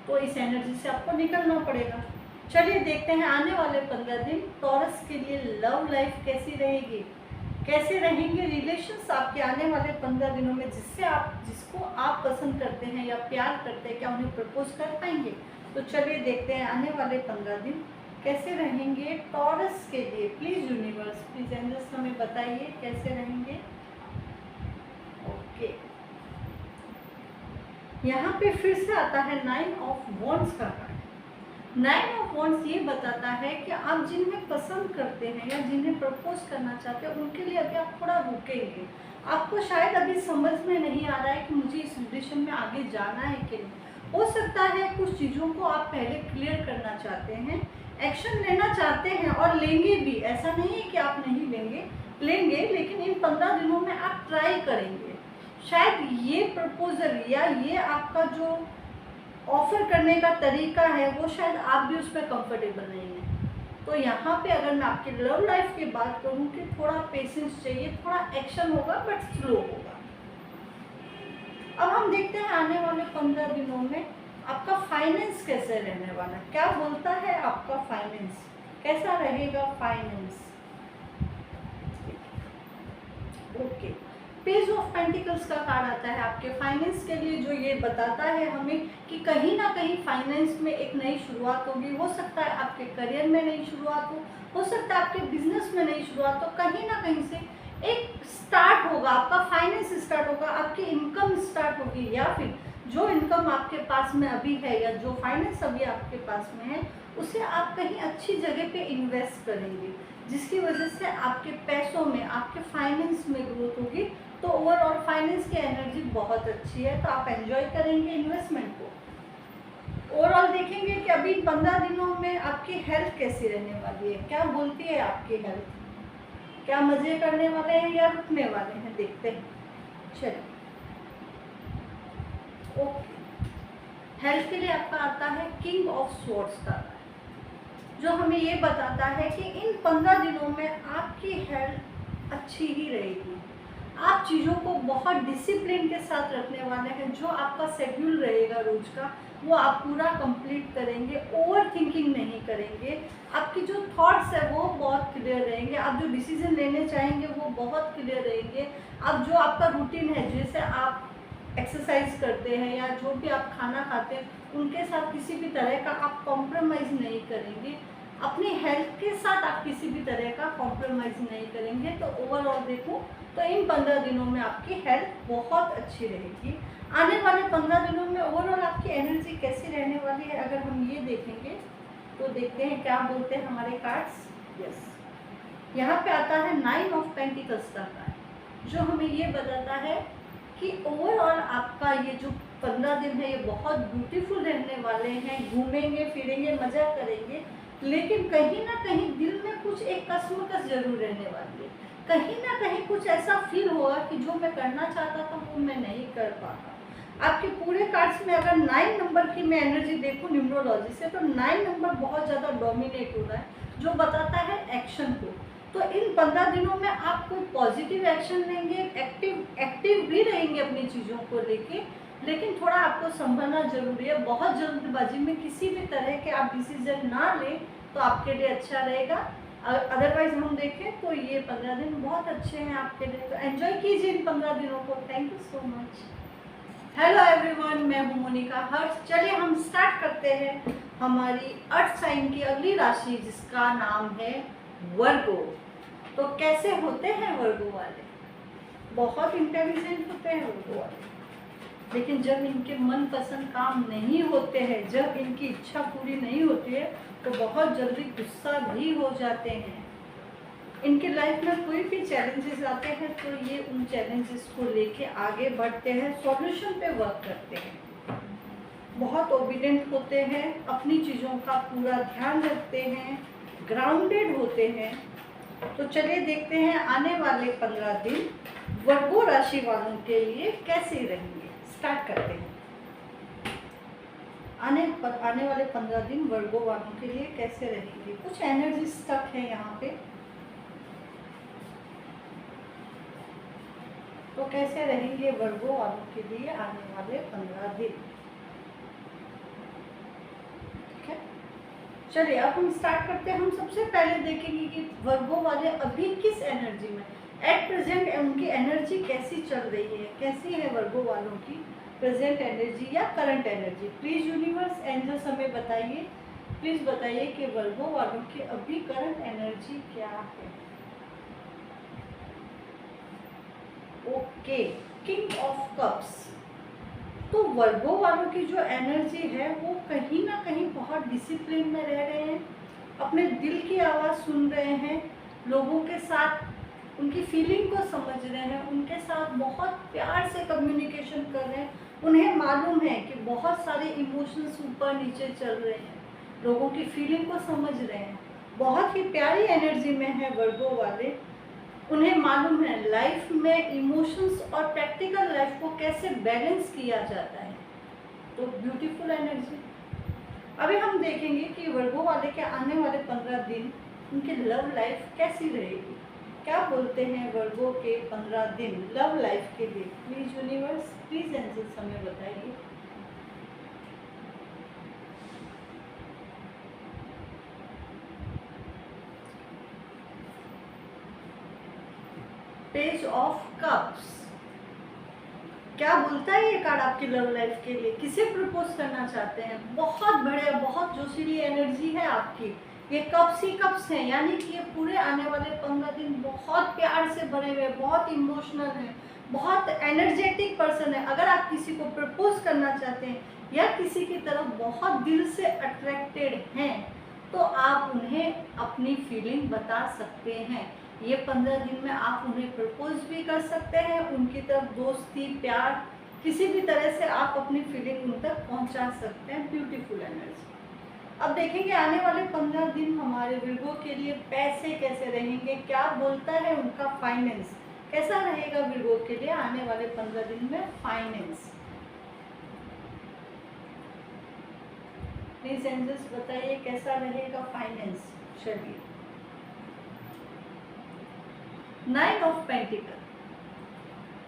तो इस एनर्जी से आपको निकलना पड़ेगा। चलिए देखते हैं आने वाले 15 दिन टॉरस के लिए लव लाइफ कैसी रहेगी, कैसे रहेंगे रिलेशंस आपके आने वाले 15 दिनों में, जिसको आप पसंद करते हैं या प्यार करते हैं, क्या उन्हें प्रपोज कर पाएंगे। तो चलिए देखते हैं आने वाले 15 दिन कैसे रहेंगे टॉरस के लिए। प्लीज यूनिवर्स, प्लीज एंजल्स हमें बताइए कैसे रहेंगे। ओके, यहाँ पे फिर से आता है 9 ऑफ वॉन्ड्स का कार्ड। 9 ऑफ वॉन्ड्स ये बताता है कि आप जिन्हें पसंद करते हैं या जिन्हें प्रपोज करना चाहते हैं उनके लिए अभी आप थोड़ा रुकेंगे। आपको शायद अभी समझ में नहीं आ रहा है कि मुझे इस रिलेशन में आगे जाना है कि नहीं। हो सकता है कुछ चीज़ों को आप पहले क्लियर करना चाहते हैं, एक्शन लेना चाहते हैं और लेंगे भी, ऐसा नहीं है कि आप नहीं लेंगे, लेंगे, लेकिन इन 15 दिनों में आप ट्राई करेंगे। शायद ये प्रपोजल या ये आपका जो ऑफर करने का तरीका है वो शायद आप भी उसमें कंफर्टेबल नहीं है। तो यहाँ पे अगर मैं आपकी लव लाइफ की बात करूँ कि थोड़ा पेशेंस चाहिए, थोड़ा एक्शन होगा बट स्लो होगा। अब हम देखते हैं आने वाले 15 दिनों में आपका फाइनेंस कैसे रहने वाला है। क्या बोलता है आपका फाइनेंस, कैसा रहेगा finance. Okay, page of pentacles का कार्ड आता है आपके फाइनेंस के लिए, जो ये बताता है हमें कि कहीं ना कहीं फाइनेंस में एक नई शुरुआत होगी। हो सकता है आपके करियर में नई शुरुआत हो सकता है आपके बिजनेस में नई शुरुआत हो, कहीं ना कहीं से एक स्टार्ट होगा, आपका फाइनेंस स्टार्ट होगा, आपकी इनकम स्टार्ट होगी, या फिर जो इनकम आपके पास में अभी है या जो फाइनेंस अभी आपके पास में है उसे आप कहीं अच्छी जगह पे इन्वेस्ट करेंगे, जिसकी वजह से आपके पैसों में, आपके फाइनेंस में ग्रोथ होगी। तो ओवरऑल फाइनेंस की एनर्जी बहुत अच्छी है, तो आप एंजॉय करेंगे इन्वेस्टमेंट को। ओवरऑल देखेंगे कि अभी 15 दिनों में आपकी हेल्थ कैसी रहने वाली है, क्या बोलती है आपकी हेल्थ, क्या मजे करने वाले हैं या रुकने वाले हैं, देखते हैं। चलिए, ओके, हेल्थ के लिए आपका आता है किंग ऑफ स्वॉर्ड्स का, जो हमें ये बताता है कि इन 15 दिनों में आपकी हेल्थ अच्छी ही रहेगी। आप चीज़ों को बहुत डिसिप्लिन के साथ रखने वाले हैं। जो आपका शेड्यूल रहेगा रोज का वो आप पूरा कंप्लीट करेंगे, ओवर थिंकिंग नहीं करेंगे, आपकी जो थॉट्स है वो बहुत क्लियर रहेंगे, आप जो डिसीजन लेने चाहेंगे वो बहुत क्लियर रहेंगे। अब जो आपका रूटीन है, जैसे आप एक्सरसाइज करते हैं या जो भी आप खाना खाते हैं, उनके साथ किसी भी तरह का आप कॉम्प्रोमाइज़ नहीं करेंगे, अपनी हेल्थ के साथ आप किसी भी तरह का कॉम्प्रोमाइज़ नहीं करेंगे। तो ओवरऑल देखो तो इन 15 दिनों में आपकी हेल्थ बहुत अच्छी रहेगी। आने वाले 15 दिनों में ओवरऑल आपकी एनर्जी कैसी रहने वाली है, अगर हम ये देखेंगे तो देखते हैं क्या बोलते हैं हमारे कार्ड्स। यस, यहाँ पे आता है 9 ऑफ पेंटिकल्स का कार्ड, जो हमें ये बताता है कि ओवरऑल आपका ये जो 15 दिन है ये बहुत ब्यूटीफुल रहने वाले हैं। घूमेंगे फिरेंगे, मज़ा करेंगे, लेकिन कहीं ना कहीं दिल में कुछ एक कसमकस जरूर रहने वाली है। कहीं ना कहीं कुछ ऐसा फील होगा कि जो मैं करना चाहता था वो मैं नहीं कर पाता। आपके पूरे कार्ड्स में अगर 9 नंबर की मैं एनर्जी देखूं न्यूमरोलॉजी से, तो 9 नंबर बहुत ज़्यादा डोमिनेट हो रहा है, जो बताता है एक्शन को। तो इन 15 दिनों में आप कोई पॉजिटिव एक्शन लेंगे, एक्टिव भी रहेंगे अपनी चीज़ों को लेके, लेकिन थोड़ा आपको संभलना जरूरी है। बहुत जल्दबाजी में किसी भी तरह के आप डिसीजन ना लें तो आपके लिए अच्छा रहेगा। अदरवाइज हम देखें तो ये 15 दिन बहुत अच्छे हैं आपके लिए, तो एंजॉय कीजिए इन 15 दिनों को। Thank you so much. Hello everyone, मैं हूं मोनिका हर्ष। चलिए हम स्टार्ट करते हैं हमारी अर्थ साइन की अगली राशि, जिसका नाम है वर्गो। तो कैसे होते हैं वर्गो वाले, बहुत इंटेलिजेंट होते हैं वर्गो वाले, लेकिन जब इनके मनपसंद काम नहीं होते हैं, जब इनकी इच्छा पूरी नहीं होती है, तो बहुत जल्दी गुस्सा भी हो जाते हैं। इनके लाइफ में कोई भी चैलेंजेस आते हैं तो ये उन चैलेंजेस को लेके आगे बढ़ते हैं, सॉल्यूशन पे वर्क करते हैं, बहुत ओबीडिएंट होते हैं, अपनी चीज़ों का पूरा ध्यान रखते हैं, ग्राउंडेड होते हैं। तो चलिए देखते हैं आने वाले 15 दिन वर्गो राशि वालों के लिए कैसे रहेंगे। स्टार्ट करते हैं। आने वाले 15 दिन वर्गो वालों के लिए कैसे रहेंगे। कुछ एनर्जी स्टक है यहाँ पे, तो कैसे रहेंगे वर्गो वालों के लिए आने वाले 15 दिन। ठीक है, चलिए अब हम स्टार्ट करते हैं। हम सबसे पहले देखेंगे कि वर्गो वाले अभी किस एनर्जी में, एट प्रेजेंट उनकी एनर्जी कैसी चल रही है, कैसी है वर्गो वालों की प्रेजेंट एनर्जी या current energy. Please universe angels हमें बताइए, प्लीज बताइए कि वर्गो वालों की अभी करंट एनर्जी क्या है। Okay, king of cups. तो वर्गो वालों की जो एनर्जी है वो कहीं ना कहीं बहुत डिसिप्लिन में रह रहे हैं, अपने दिल की आवाज़ सुन रहे हैं, लोगों के साथ उनकी फीलिंग को समझ रहे हैं, उनके साथ बहुत प्यार से कम्युनिकेशन कर रहे हैं। उन्हें मालूम है कि बहुत सारे इमोशंस ऊपर नीचे चल रहे हैं, लोगों की फीलिंग को समझ रहे हैं, बहुत ही प्यारी एनर्जी में है वर्गो वाले। उन्हें मालूम है लाइफ में इमोशंस और प्रैक्टिकल लाइफ को कैसे बैलेंस किया जाता है। तो ब्यूटीफुल एनर्जी। अभी हम देखेंगे कि वर्गो वाले के आने वाले 15 दिन उनकी लव लाइफ कैसी रहेगी। क्या बोलते हैं वर्गो के 15 दिन लव लाइफ के लिए। प्लीज यूनिवर्स, प्लीज एंजल्स हमें बताइए। पेज ऑफ कप्स, क्या बोलता है ये कार्ड आपकी लव लाइफ के लिए। किसे प्रपोज करना चाहते हैं, बहुत बढ़िया, बहुत जोशीली एनर्जी है आपकी। ये कप्स ही कप्स हैं, यानी कि ये पूरे आने वाले 15 दिन बहुत प्यार से भरे हुए, बहुत इमोशनल है, बहुत एनर्जेटिक पर्सन है। अगर आप किसी को प्रपोज करना चाहते हैं या किसी की तरफ बहुत दिल से अट्रैक्टेड हैं तो आप उन्हें अपनी फीलिंग बता सकते हैं। ये 15 दिन में आप उन्हें प्रपोज भी कर सकते हैं, उनकी तरफ दोस्ती, प्यार, किसी भी तरह से आप अपनी फीलिंग उन तक पहुंचा सकते हैं। Beautiful energy. अब देखेंगे आने वाले 15 दिन हमारे विर्गो के लिए पैसे कैसे रहेंगे, क्या बोलता है उनका फाइनेंस कैसा रहेगा विर्गो के लिए आने वाले 15 दिन में। फाइनेंस प्लीज एंजल्स बताइए कैसा रहेगा फाइनेंस। चलिए, 9 ऑफ पेंटिकल।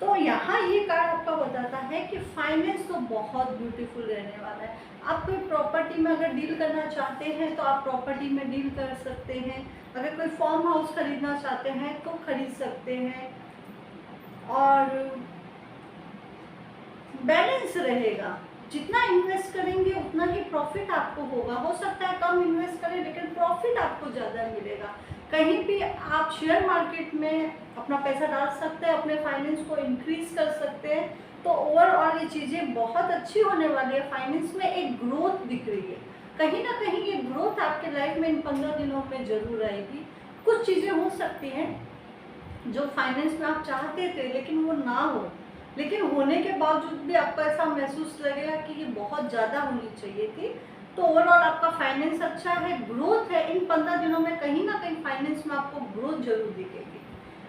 तो यहाँ ये कार्ड आपका बताता है कि फाइनेंस तो बहुत ब्यूटीफुल रहने वाला है। आप कोई प्रॉपर्टी में अगर डील करना चाहते हैं तो आप प्रॉपर्टी में डील कर सकते हैं। अगर कोई फार्म हाउस खरीदना चाहते हैं तो खरीद सकते हैं। और बैलेंस रहेगा, जितना इन्वेस्ट करेंगे उतना ही प्रॉफिट आपको होगा। हो सकता है कम इन्वेस्ट करें लेकिन प्रॉफिट आपको ज़्यादा मिलेगा। कहीं भी आप शेयर मार्केट में अपना पैसा डाल सकते हैं, अपने फाइनेंस को इंक्रीज कर सकते हैं। तो ओवरऑल ये चीज़ें बहुत अच्छी होने वाली है। फाइनेंस में एक ग्रोथ दिख रही है, कहीं ना कहीं ये ग्रोथ आपके लाइफ में इन 15 दिनों में जरूर आएगी। कुछ चीज़ें हो सकती हैं जो फाइनेंस में आप चाहते थे लेकिन वो ना हो, लेकिन होने के बावजूद भी आपको ऐसा महसूस लगेगा कि ये बहुत ज़्यादा होनी चाहिए थी। तो ओवरऑल आपका फाइनेंस अच्छा है, ग्रोथ है। इन 15 दिनों में कहीं ना कहीं फाइनेंस में आपको ग्रोथ जरूर दिखेगी।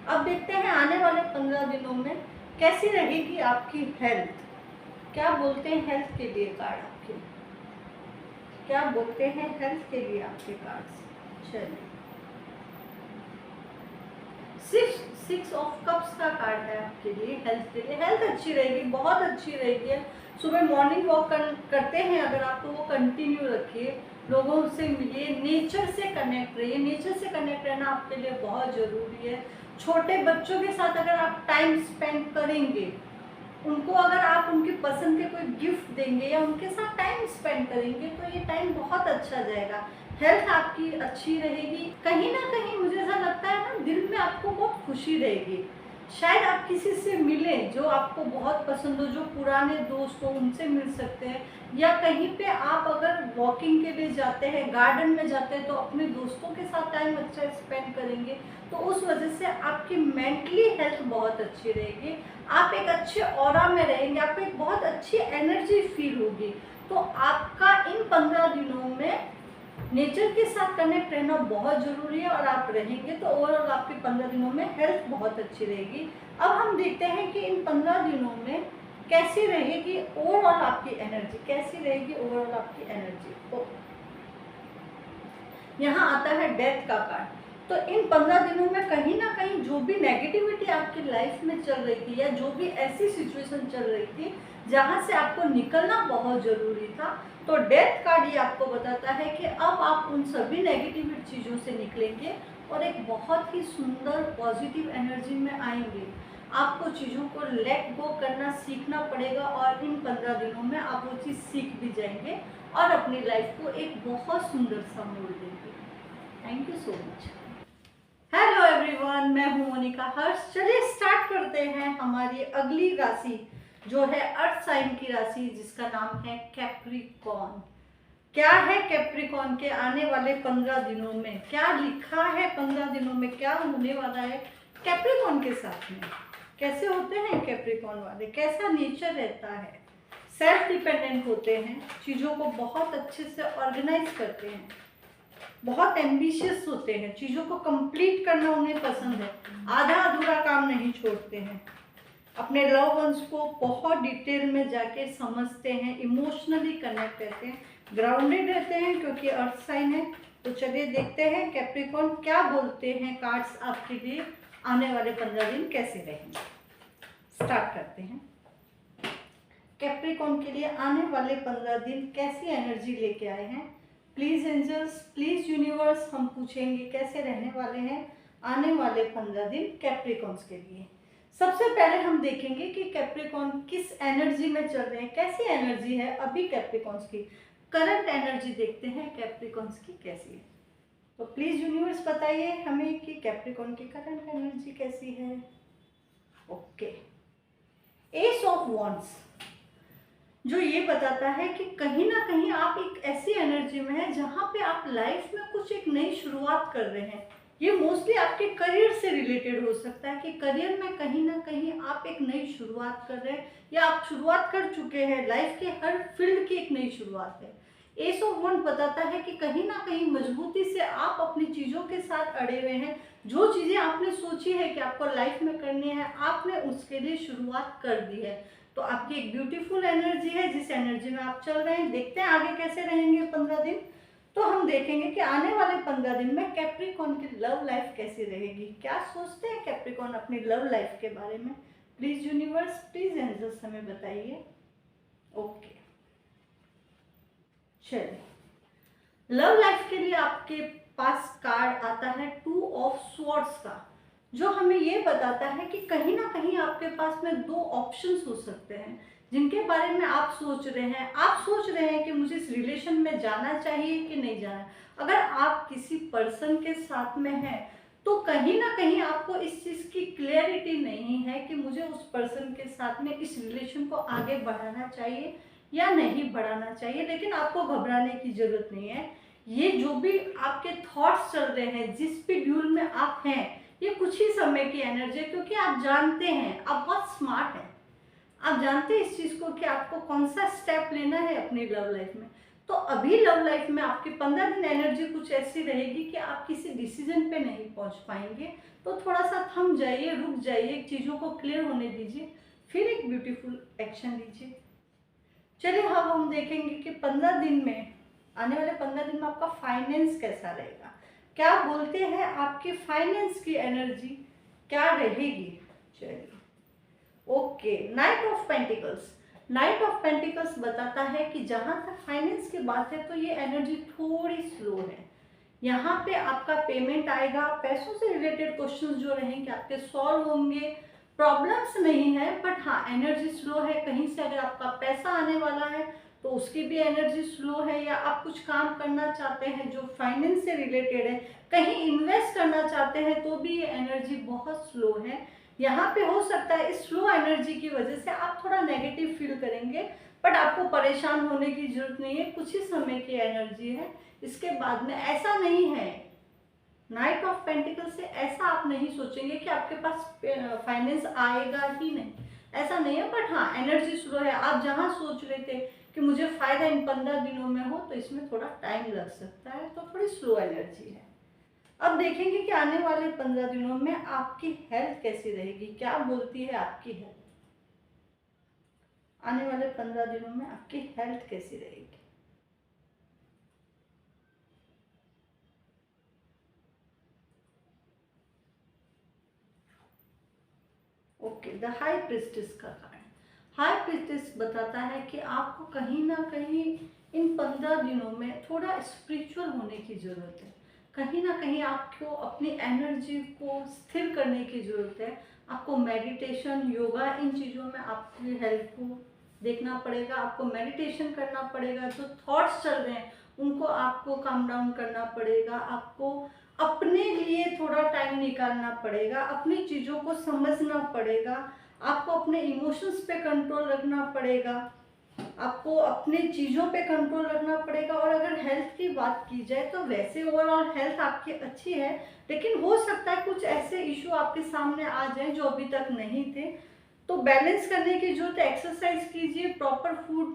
अब देखते हैं आने वाले 15 दिनों में कैसी रहेगी आपकी हेल्थ। क्या बोलते हैं हेल्थ के लिए कार्ड आपके, क्या बोलते हैं हेल्थ के लिए आपके कार्ड्स। चलिए, 6 ऑफ कप्स का कार्ड है आपके लिए हेल्थ के लिए। हेल्थ अच्छी रहेगी, बहुत अच्छी रहेगी। सुबह मॉर्निंग वॉक करते हैं अगर आप तो वो कंटिन्यू रखिए। लोगों से मिलिए, नेचर से कनेक्ट रहिए। नेचर से कनेक्ट रहना आपके लिए बहुत ज़रूरी है। छोटे बच्चों के साथ अगर आप टाइम स्पेंड करेंगे, उनको अगर आप उनकी पसंद के कोई गिफ्ट देंगे या उनके साथ टाइम स्पेंड करेंगे तो ये टाइम बहुत अच्छा जाएगा। हेल्थ आपकी अच्छी रहेगी। कहीं ना कहीं मुझे ऐसा लगता है ना, दिल में आपको बहुत खुशी रहेगी। शायद आप किसी से मिलें जो आपको बहुत पसंद हो, जो पुराने दोस्त हो उनसे मिल सकते हैं। या कहीं पे आप अगर वॉकिंग के लिए जाते हैं, गार्डन में जाते हैं तो अपने दोस्तों के साथ टाइम अच्छा स्पेंड करेंगे। तो उस वजह से आपकी मेंटली हेल्थ बहुत अच्छी रहेगी। आप एक अच्छे ऑरा में रहेंगे, आपको एक बहुत अच्छी एनर्जी फील होगी। तो आपका इन 15 दिनों में नेचर के साथ कनेक्ट रहना बहुत ज़रूरी है और आप रहेंगे तो ओवरऑल आपके 15 दिनों में हेल्थ बहुत अच्छी रहेगी। अब हम देखते हैं कि इन 15 दिनों में कैसी रहेगी ओवरऑल आपकी एनर्जी, कैसी रहेगी ओवरऑल आपकी एनर्जी। तो यहाँ आता है डेथ का कार्ड। तो इन 15 दिनों में कहीं ना कहीं जो भी नेगेटिविटी आपकी लाइफ में चल रही थी या जो भी ऐसी सिचुएशन चल रही थी जहाँ से आपको निकलना बहुत ज़रूरी था, तो डेथ कार्ड ये आपको बताता है कि अब आप उन सभी नेगेटिव चीज़ों से निकलेंगे और एक बहुत ही सुंदर पॉजिटिव एनर्जी में आएंगे। आपको चीज़ों को लेट गो करना सीखना पड़ेगा और इन 15 दिनों में आप वो चीज़ सीख भी जाएंगे और अपनी लाइफ को एक बहुत सुंदर सा मोड़ देंगे। Thank you so much. Hello everyone, मैं हूँ मोनिका हर्ष। चलिए स्टार्ट करते हैं हमारी अगली राशि जो है अर्थ साइन की राशि जिसका नाम है कैप्रिकॉर्न। क्या है कैप्रिकॉर्न के आने वाले 15 दिनों में, क्या लिखा है 15 दिनों में, क्या होने वाला है कैप्रिकॉर्न के साथ में, कैसे होते हैं कैप्रिकॉर्न वाले, कैसा नेचर रहता है। सेल्फ डिपेंडेंट होते हैं, चीज़ों को बहुत अच्छे से ऑर्गेनाइज करते हैं, बहुत एम्बिशियस होते हैं, चीज़ों को कंप्लीट करना उन्हें पसंद है, आधा अधूरा काम नहीं छोड़ते हैं, अपने लव वंस को बहुत डिटेल में जाके समझते हैं, इमोशनली कनेक्ट रहते हैं, ग्राउंडेड रहते हैं क्योंकि अर्थ साइन है। तो चलिए देखते हैं कैप्रिकॉर्न क्या बोलते हैं कार्ड्स आपके लिए आने वाले 15 दिन कैसे रहेंगे। स्टार्ट करते हैं। कैप्रिकॉर्न के लिए आने वाले 15 दिन कैसी एनर्जी लेके आए हैं। प्लीज एंजल्स, प्लीज यूनिवर्स, हम पूछेंगे कैसे रहने वाले हैं आने वाले 15 दिन कैप्रिकॉर्न्स के लिए। सबसे पहले हम देखेंगे कि कैप्रिकॉर्न किस एनर्जी में चल रहे हैं, कैसी एनर्जी है अभी कैप्रिकॉर्न्स की। करंट एनर्जी देखते हैं कैप्रिकॉर्न्स की कैसी है। तो प्लीज यूनिवर्स बताइए हमें कि कैप्रिकॉर्न की करंट एनर्जी कैसी है। ओके, एस ऑफ वॉन्ड्स जो ये बताता है कि कहीं ना कहीं आप एक ऐसी एनर्जी में हैं जहां पे आप लाइफ में कुछ एक नई शुरुआत कर रहे हैं। ये मोस्टली आपके करियर से रिलेटेड हो सकता है कि करियर में कहीं ना कहीं आप एक नई शुरुआत कर रहे हैं या आप शुरुआत कर चुके हैं। लाइफ के हर फील्ड की एक नई शुरुआत है। एस ऑफ वॉन्ड बताता है कि कहीं ना कहीं मजबूती से आप अपनी चीज़ों के साथ अड़े हुए हैं। जो चीज़ें आपने सोची है कि आपको लाइफ में करनी है, आपने उसके लिए शुरुआत कर दी है। तो आपकी एक ब्यूटीफुल एनर्जी है जिस एनर्जी में आप चल रहे हैं। देखते हैं आगे कैसे रहेंगे 15 दिन। तो हम देखेंगे कि आने वाले 15 दिन में कैप्रिकॉर्न की लव लाइफ कैसी रहेगी। क्या सोचते हैं कैप्रिकॉर्न अपनी लव लाइफ के बारे में। प्लीज यूनिवर्स, प्लीज एंजल्स हमें बताइए। ओके, चलिए लव लाइफ के लिए आपके पास कार्ड आता है 2 ऑफ स्वॉर्ड्स का, जो हमें ये बताता है कि कहीं ना कहीं आपके पास में 2 ऑप्शंस हो सकते हैं जिनके बारे में आप सोच रहे हैं। आप सोच रहे हैं कि मुझे इस रिलेशन में जाना चाहिए कि नहीं जाना। अगर आप किसी पर्सन के साथ में हैं तो कहीं ना कहीं आपको इस चीज़ की क्लैरिटी नहीं है कि मुझे उस पर्सन के साथ में इस रिलेशन को आगे बढ़ाना चाहिए या नहीं बढ़ाना चाहिए। लेकिन आपको घबराने की जरूरत नहीं है। ये जो भी आपके थॉट्स चल रहे हैं, जिस भी ड्यूल में आप हैं, ये कुछ ही समय की एनर्जी है क्योंकि आप जानते हैं, आप बहुत स्मार्ट हैं, आप जानते हैं इस चीज़ को कि आपको कौन सा स्टेप लेना है अपनी लव लाइफ में। तो अभी लव लाइफ में आपकी 15 दिन एनर्जी कुछ ऐसी रहेगी कि आप किसी डिसीजन पे नहीं पहुंच पाएंगे। तो थोड़ा सा थम जाइए, रुक जाइए, चीज़ों को क्लियर होने दीजिए, फिर एक ब्यूटीफुल एक्शन लीजिए। चलिए अब हम देखेंगे कि 15 दिन में, आने वाले 15 दिन में आपका फाइनेंस कैसा रहेगा। क्या बोलते हैं आपकी फाइनेंस की एनर्जी क्या रहेगी। चलिए okay, night of pentacles. Night of pentacles बताता है कि जहां तक फाइनेंस की बात है तो ये एनर्जी थोड़ी स्लो है। यहाँ पे आपका पेमेंट आएगा, पैसों से रिलेटेड क्वेश्चंस जो रहेंगे आपके सॉल्व होंगे। प्रॉब्लम्स नहीं है बट हाँ एनर्जी स्लो है। कहीं से अगर आपका पैसा आने वाला है तो उसकी भी एनर्जी स्लो है, या आप कुछ काम करना चाहते हैं जो फाइनेंस से रिलेटेड है, कहीं इन्वेस्ट करना चाहते हैं तो भी ये एनर्जी बहुत स्लो है। यहाँ पे हो सकता है इस स्लो एनर्जी की वजह से आप थोड़ा नेगेटिव फील करेंगे, बट आपको परेशान होने की जरूरत नहीं है, कुछ ही समय की एनर्जी है। इसके बाद में ऐसा नहीं है, नाइट ऑफ पेंटिकल से ऐसा आप नहीं सोचेंगे कि आपके पास फाइनेंस आएगा ही नहीं, ऐसा नहीं है। बट हाँ एनर्जी स्लो है। आप जहाँ सोच रहे थे कि मुझे फायदा इन 15 दिनों में हो तो इसमें थोड़ा टाइम लग सकता है, तो थोड़ी स्लो एनर्जी है। अब देखेंगे कि आने वाले 15 दिनों में आपकी हेल्थ कैसी रहेगी। क्या बोलती है आपकी हेल्थ। आने वाले 15 दिनों में आपकी हेल्थ कैसी रहेगी। ओके, द हाई प्रिस्टेस का कार्ड। हाई प्रिस्टेस बताता है कि आपको कहीं ना कहीं इन 15 दिनों में थोड़ा स्पिरिचुअल होने की ज़रूरत है। कहीं ना कहीं आपको अपनी एनर्जी को स्थिर करने की ज़रूरत है। आपको मेडिटेशन, योगा, इन चीज़ों में आपकी हेल्थ को देखना पड़ेगा। आपको मेडिटेशन करना पड़ेगा। जो थॉट्स चल रहे हैं उनको आपको काम डाउन करना पड़ेगा। आपको अपने लिए थोड़ा टाइम निकालना पड़ेगा, अपनी चीज़ों को समझना पड़ेगा, आपको अपने इमोशंस पे कंट्रोल रखना पड़ेगा, आपको अपने चीज़ों पे कंट्रोल रखना पड़ेगा। और अगर हेल्थ की बात की जाए तो वैसे ओवरऑल हेल्थ आपकी अच्छी है, लेकिन हो सकता है कुछ ऐसे इशू आपके सामने आ जाए जो अभी तक नहीं थे। तो तो बैलेंस करने की जरूरत है, एक्सरसाइज कीजिए, प्रॉपर फूड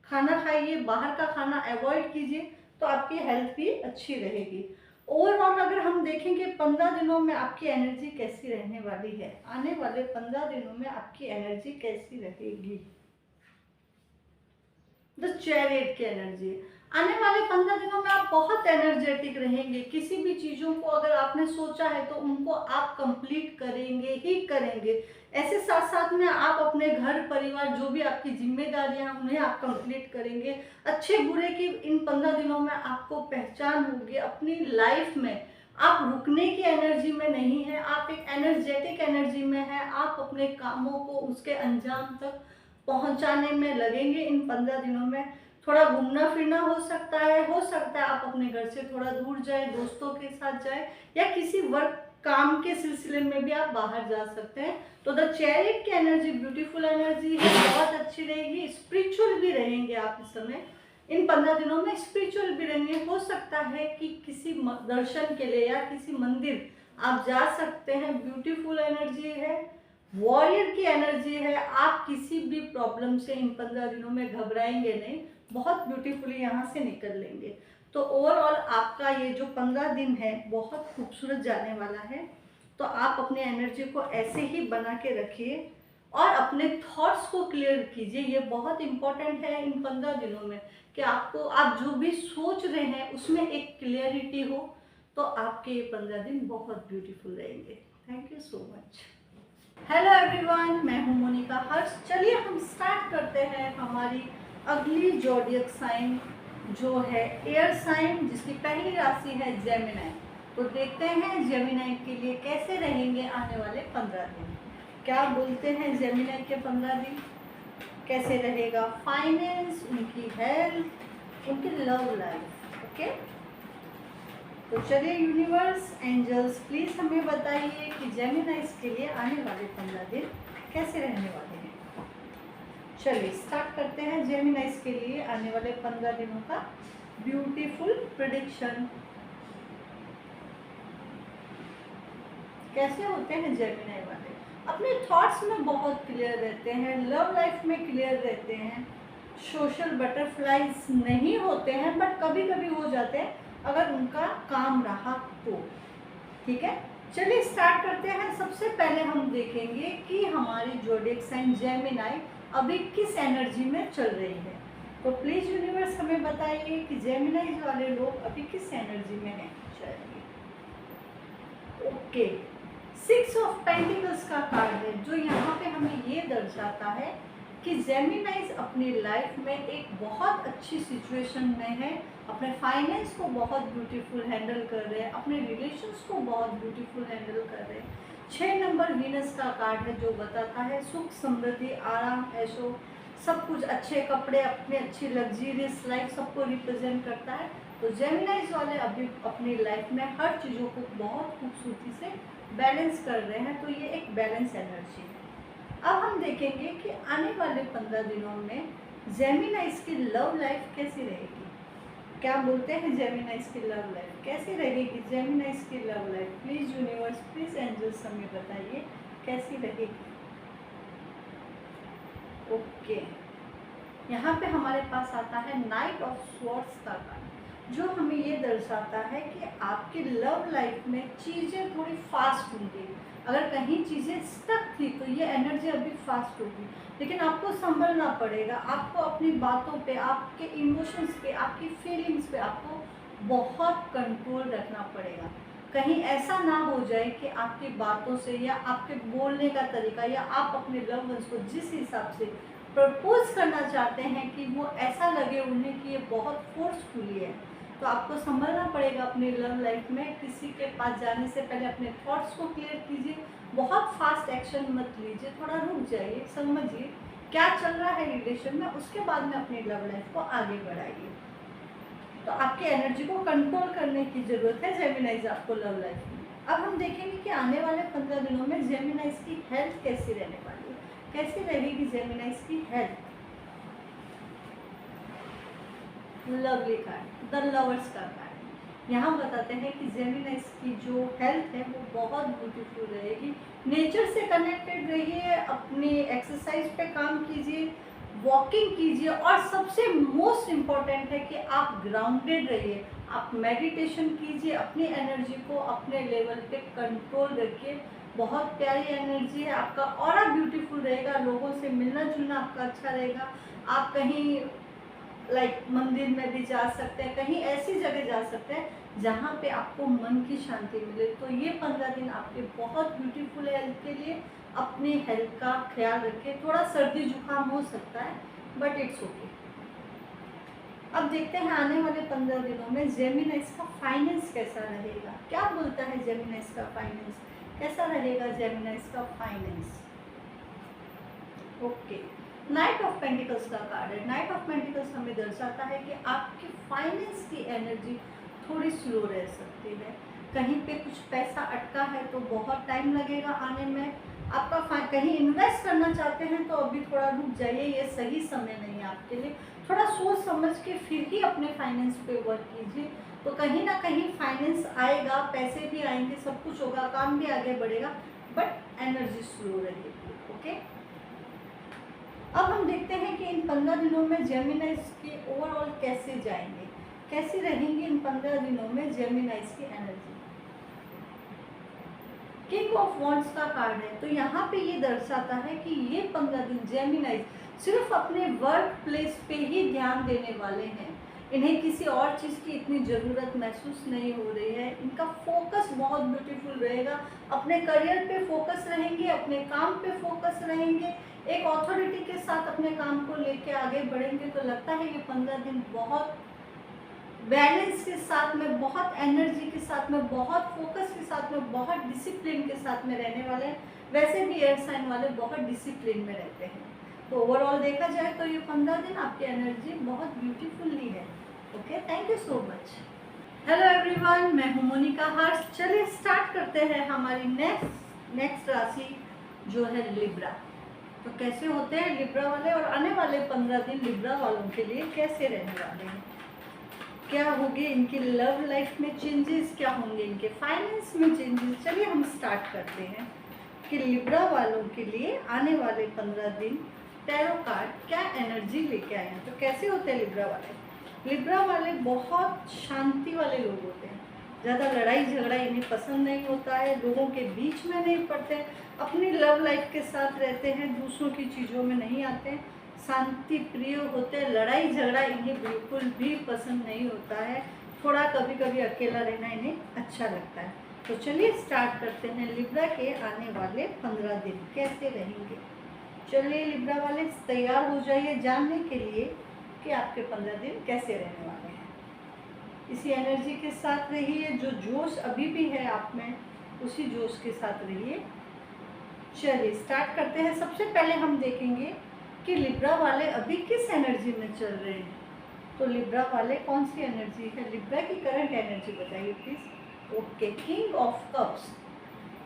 खाना खाइए, बाहर का खाना अवॉइड कीजिए, तो आपकी हेल्थ भी अच्छी रहेगी। ओवरऑल अगर हम देखेंगे 15 दिनों में आपकी एनर्जी कैसी रहने वाली है, आने वाले 15 दिनों में आपकी एनर्जी कैसी रहेगी। द चैरियट की एनर्जी, आने वाले 15 दिनों में आप बहुत एनर्जेटिक रहेंगे। किसी भी चीज़ों को अगर आपने सोचा है तो उनको आप कंप्लीट करेंगे ही करेंगे। ऐसे साथ साथ में आप अपने घर परिवार जो भी आपकी जिम्मेदारियां हैं उन्हें आप कंप्लीट करेंगे। अच्छे बुरे की इन 15 दिनों में आपको पहचान होगी। अपनी लाइफ में आप रुकने की एनर्जी में नहीं है, आप एक एनर्जेटिक एनर्जी में है। आप अपने कामों को उसके अंजाम तक पहुंचाने में लगेंगे। इन 15 दिनों में थोड़ा घूमना फिरना हो सकता है आप अपने घर से थोड़ा दूर जाए, दोस्तों के साथ जाए, या किसी वर्क काम के सिलसिले में भी आप बाहर जा सकते हैं। तो द चैरियट की एनर्जी ब्यूटीफुल एनर्जी है, बहुत अच्छी रहेगी। स्पिरिचुअल भी रहेंगे आप इस समय, इन 15 दिनों में स्पिरिचुअल भी रहेंगे। हो सकता है कि किसी दर्शन के लिए या किसी मंदिर आप जा सकते हैं। ब्यूटीफुल एनर्जी है, वॉरियर की एनर्जी है। आप किसी भी प्रॉब्लम से इन 15 दिनों में घबराएंगे नहीं, बहुत ब्यूटीफुली यहाँ से निकल लेंगे। तो ओवरऑल आपका ये जो 15 दिन है बहुत खूबसूरत जाने वाला है। तो आप अपने एनर्जी को ऐसे ही बना के रखिए और अपने थॉट्स को क्लियर कीजिए। ये बहुत इंपॉर्टेंट है इन 15 दिनों में कि आपको, आप जो भी सोच रहे हैं उसमें एक क्लियरिटी हो, तो आपके ये 15 दिन बहुत ब्यूटीफुल रहेंगे। Thank you so much. Hello everyone, मैं हूं मोनिका हर्ष। चलिए हम स्टार्ट करते हैं हमारी अगली ज़ोडिएक साइन जो है एयर साइन, जिसकी पहली राशि है जेमिनी। तो देखते हैं जेमिनी के लिए कैसे रहेंगे आने वाले 15 दिन। क्या बोलते हैं जेमिनी के 15 दिन कैसे रहेगा? फाइनेंस, उनकी हेल्थ, उनकी लव लाइफ। ओके, तो चलिए यूनिवर्स, एंजल्स प्लीज हमें बताइए कि जेमिनाइज के लिए आने वाले 15 दिन कैसे रहने वाले हैं। चलिए स्टार्ट करते हैं जेमिनाइज के लिए आने वाले 15 दिनों का ब्यूटीफुल प्रेडिक्शन। कैसे होते हैं जेमिनाई वाले? अपने थॉट्स में बहुत क्लियर रहते हैं, लव लाइफ में क्लियर रहते हैं, सोशल बटरफ्लाइज नहीं होते हैं बट कभी कभी हो जाते हैं अगर उनका काम रहा तो। ठीक है, चलिए स्टार्ट करते हैं। सबसे पहले हम देखेंगे कि हमारी ज़ोडिएक साइन जेमिनाई अभी किस एनर्जी में चल रही है। तो प्लीज यूनिवर्स हमें बताइए कि जेमिनाई वाले लोग अभी किस एनर्जी में हैं। चलिए, ओके, 6 ऑफ पेंटिकल्स का कार्ड है जो यहाँ पे हमें ये दर्शाता है कि जेमिनाइज अपनी लाइफ में एक बहुत अच्छी सिचुएशन में है। अपने फाइनेंस को बहुत ब्यूटीफुल हैंडल कर रहे हैं, अपने रिलेशंस को बहुत ब्यूटीफुल हैंडल कर रहे हैं। 6 नंबर वीनस का कार्ड है जो बताता है सुख, समृद्धि, आराम, ऐशो, सब कुछ, अच्छे कपड़े, अपनी अच्छी लग्जरियस लाइफ सबको रिप्रेजेंट करता है। तो जेमिनाइज वाले अभी अपनी लाइफ में हर चीज़ों को बहुत खूबसूरती से बैलेंस कर रहे हैं। तो ये एक बैलेंस एनर्जी है। अब हम देखेंगे कि आने वाले 15 दिनों में जेमिनाइज की लव लाइफ कैसी रहेगी। क्या बोलते हैं जेमिनाइज की लव लाइफ कैसी रहेगी? जेमिनाइज की love life please universe, please angels हमें बताइए कैसी रहेगी। ओके, यहाँ पे हमारे पास आता है नाइट ऑफ स्वॉर्ड्स का कार्ड जो हमें ये दर्शाता है कि आपकी लव लाइफ में चीज़ें थोड़ी फास्ट होंगी। अगर कहीं चीज़ें स्टक थी तो ये एनर्जी अभी फास्ट होगी, लेकिन आपको संभलना पड़ेगा। आपको अपनी बातों पे, आपके इमोशंस पे, आपकी फीलिंग्स पे आपको बहुत कंट्रोल रखना पड़ेगा। कहीं ऐसा ना हो जाए कि आपकी बातों से या आपके बोलने का तरीका या आप अपने लव वंस को जिस हिसाब से प्रपोज करना चाहते हैं कि वो ऐसा लगे उन्हें कि ये बहुत फोर्सफुली है। तो आपको संभलना पड़ेगा अपनी लव लाइफ में। किसी के पास जाने से पहले अपने थॉट्स को क्लियर कीजिए, बहुत फास्ट एक्शन मत लीजिए, थोड़ा रुक जाइए, समझिए क्या चल रहा है रिलेशन में, उसके बाद में अपनी लव लाइफ को आगे बढ़ाइए। तो आपकी एनर्जी को कंट्रोल करने की ज़रूरत है जेमिनाइज आपको लव लाइफ में। अब हम देखेंगे कि आने वाले 15 दिनों में जेमिनाइज की हेल्थ कैसी रहने वाली है, कैसी रहेगी जेमिनाइज की health. Lovely card, the lovers का कार्ड। यहाँ बताते हैं कि जेमिनाइज की जो हेल्थ है वो बहुत ब्यूटीफुल रहेगी। नेचर से कनेक्टेड रहिए, अपनी एक्सरसाइज पे काम कीजिए, वॉकिंग कीजिए, और सबसे मोस्ट इम्पॉर्टेंट है कि आप ग्राउंडेड रहिए, आप मेडिटेशन कीजिए, अपनी एनर्जी को अपने लेवल पे कंट्रोल रखिए। बहुत प्यारी एनर्जी है, आपका ऑरा ब्यूटीफुल रहेगा, लोगों से मिलना जुलना आपका अच्छा रहेगा। आप कहीं मंदिर में भी जा सकते हैं, कहीं ऐसी जगह जा सकते हैं जहाँ पे आपको मन की शांति मिले। तो ये 15 दिन आपके बहुत ब्यूटीफुल है हेल्थ के लिए। अपनी हेल्थ का ख्याल रखें। थोड़ा सर्दी जुकाम हो सकता है बट इट्स ओके। अब देखते हैं आने वाले 15 दिनों में जेमिनाइज का फाइनेंस कैसा रहेगा। क्या बोलता है जेमिनाइज का फाइनेंस, कैसा रहेगा जेमिनाइज का finance. Okay, night of pentacles का कार्ड है। नाइट ऑफ पेंटिकल्स हमें दर्शाता है कि आपकी फाइनेंस की एनर्जी थोड़ी स्लो रह सकती है। कहीं पे कुछ पैसा अटका है तो बहुत टाइम लगेगा आने में। आपका कहीं इन्वेस्ट करना चाहते हैं तो अभी थोड़ा रुक जाइए, ये सही समय नहीं है आपके लिए। थोड़ा सोच समझ के फिर ही अपने फाइनेंस पे वर्क कीजिए, तो कहीं ना कहीं फाइनेंस आएगा, पैसे भी आएंगे, सब कुछ होगा, काम भी आगे बढ़ेगा, बट एनर्जी स्लो रहेगी। ओके, अब हम देखते हैं कि इन 15 दिनों में जेमिनाइज के ओवरऑल कैसे जाएंगे, कैसी रहेंगी इन 15 दिनों में जेमिनाइज की एनर्जी। किंग ऑफ वॉन्ड्स का कार्ड है, तो यहाँ पे ये दर्शाता है कि ये 15 दिन जेमिनाइज सिर्फ अपने वर्क प्लेस पे ही ध्यान देने वाले हैं। इन्हें किसी और चीज़ की इतनी ज़रूरत महसूस नहीं हो रही है। इनका फोकस बहुत ब्यूटीफुल रहेगा, अपने करियर पे फोकस रहेंगे, अपने काम पे फोकस रहेंगे, एक अथॉरिटी के साथ अपने काम को लेके आगे बढ़ेंगे। तो लगता है ये 15 दिन बहुत बैलेंस के साथ में, बहुत एनर्जी के साथ में, बहुत फोकस के साथ में, बहुत डिसिप्लिन के साथ में रहने वाले हैं। वैसे भी एयर साइन वाले बहुत डिसिप्लिन में रहते हैं। तो ओवरऑल देखा जाए तो ये 15 दिन आपकी एनर्जी बहुत ब्यूटीफुली है। Okay, thank you so much. Hello everyone, मैं हूं मोनिका हर्ष। चलिए स्टार्ट करते हैं हमारी नेक्स्ट राशि जो है लिब्रा। तो कैसे होते हैं लिब्रा वाले, और आने वाले 15 दिन लिब्रा वालों के लिए कैसे रहने वाले हैं, क्या होंगे इनकी लव लाइफ में चेंजेस, क्या होंगे इनके फाइनेंस में चेंजेस। चलिए हम स्टार्ट करते हैं कि लिब्रा वालों के लिए आने वाले 15 दिन टैरो कार्ड क्या एनर्जी लेके आए हैं। तो कैसे होते हैं लिब्रा वाले। लिब्रा वाले बहुत शांति वाले लोग होते हैं, ज़्यादा लड़ाई झगड़ा इन्हें पसंद नहीं होता है, लोगों के बीच में नहीं पड़ते, अपनी लव लाइफ के साथ रहते हैं, दूसरों की चीज़ों में नहीं आते हैं, शांति प्रिय होते हैं। लड़ाई झगड़ा इन्हें बिल्कुल भी पसंद नहीं होता है। थोड़ा कभी कभी अकेला रहना इन्हें अच्छा लगता है। तो चलिए स्टार्ट करते हैं लिब्रा के आने वाले 15 दिन कैसे रहेंगे। चलिए लिब्रा वाले तैयार हो जाइए जानने के लिए कि आपके 15 दिन कैसे रहने वाले हैं। इसी एनर्जी के साथ रहिए, जो जोश अभी भी है आप में उसी जोश के साथ रहिए। चलिए स्टार्ट करते हैं। सबसे पहले हम देखेंगे कि लिब्रा वाले अभी किस एनर्जी में चल रहे हैं। तो लिब्रा वाले कौन सी एनर्जी है, लिब्रा की करंट एनर्जी बताइए please. Okay, king of cups.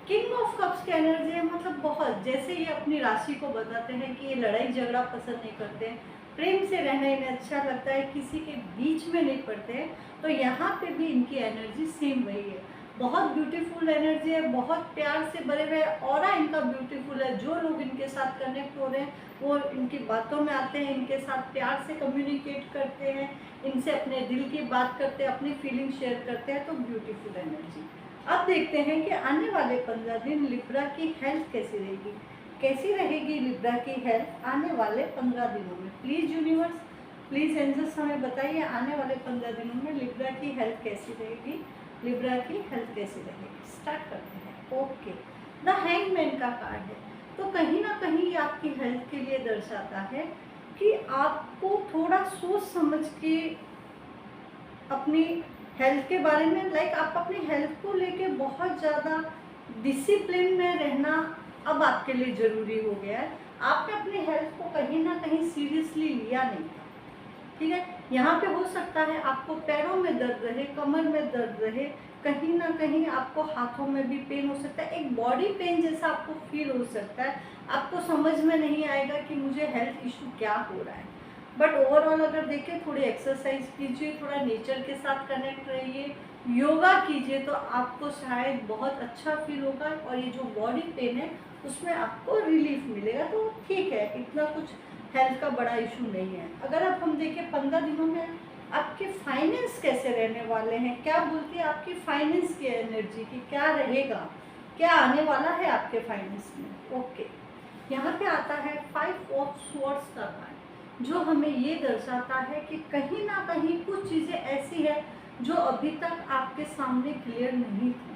King of cups की एनर्जी है, मतलब बहुत, जैसे ये अपनी राशि को बताते हैं कि ये लड़ाई झगड़ा पसंद नहीं करते, प्रेम से रहना इन्हें अच्छा लगता है, किसी के बीच में नहीं पड़ते हैं। तो यहाँ पे भी इनकी एनर्जी सेम वही है, बहुत ब्यूटीफुल एनर्जी है, बहुत प्यार से भरे हुए, ऑरा इनका ब्यूटीफुल है। जो लोग इनके साथ कनेक्ट हो रहे हैं वो इनकी बातों में आते हैं, इनके साथ प्यार से कम्युनिकेट करते हैं, इनसे अपने दिल की बात करते हैं, अपनी फीलिंग शेयर करते हैं। तो ब्यूटीफुल एनर्जी। अब देखते हैं कि आने वाले 15 दिन लिब्रा की हेल्थ कैसी रहेगी, कैसी रहेगी लिब्रा की हेल्थ आने वाले 15 दिनों में। प्लीज़ यूनिवर्स, प्लीज़ एंजल्स हमें बताइए आने वाले 15 दिनों में लिब्रा की हेल्थ कैसी रहेगी, लिब्रा की हेल्थ कैसी रहेगी। स्टार्ट करते हैं। ओके, द हैंगमैन का कार्ड है, तो कहीं ना कहीं ये आपकी हेल्थ के लिए दर्शाता है कि आपको थोड़ा सोच समझ के अपनी हेल्थ के बारे में, आप अपनी हेल्थ को लेके बहुत ज़्यादा डिसिप्लिन में रहना अब आपके लिए ज़रूरी हो गया है। आपने अपनी हेल्थ को कहीं ना कहीं सीरियसली लिया नहीं था, ठीक है। यहाँ पे हो सकता है आपको पैरों में दर्द रहे, कमर में दर्द रहे, कहीं ना कहीं आपको हाथों में भी पेन हो सकता है, एक बॉडी पेन जैसा आपको फील हो सकता है। आपको समझ में नहीं आएगा कि मुझे हेल्थ इशू क्या हो रहा है। बट ओवरऑल अगर देखें, थोड़ी एक्सरसाइज कीजिए, थोड़ा नेचर के साथ कनेक्ट रहिए, योगा कीजिए तो आपको शायद बहुत अच्छा फील होगा और ये जो बॉडी पेन है उसमें आपको रिलीफ मिलेगा। तो ठीक है, इतना कुछ हेल्थ का बड़ा इशू नहीं है। अगर अब हम देखें 15 दिनों में आपके फाइनेंस कैसे रहने वाले हैं, क्या बोलती है आपकी फाइनेंस की एनर्जी की क्या रहेगा, क्या आने वाला है आपके फाइनेंस में। ओके, यहाँ पे आता है 5 ऑफ स्वॉर्ड्स का कार्ड, जो हमें ये दर्शाता है कि कहीं ना कहीं कुछ चीज़ें ऐसी है जो अभी तक आपके सामने क्लियर नहीं थी।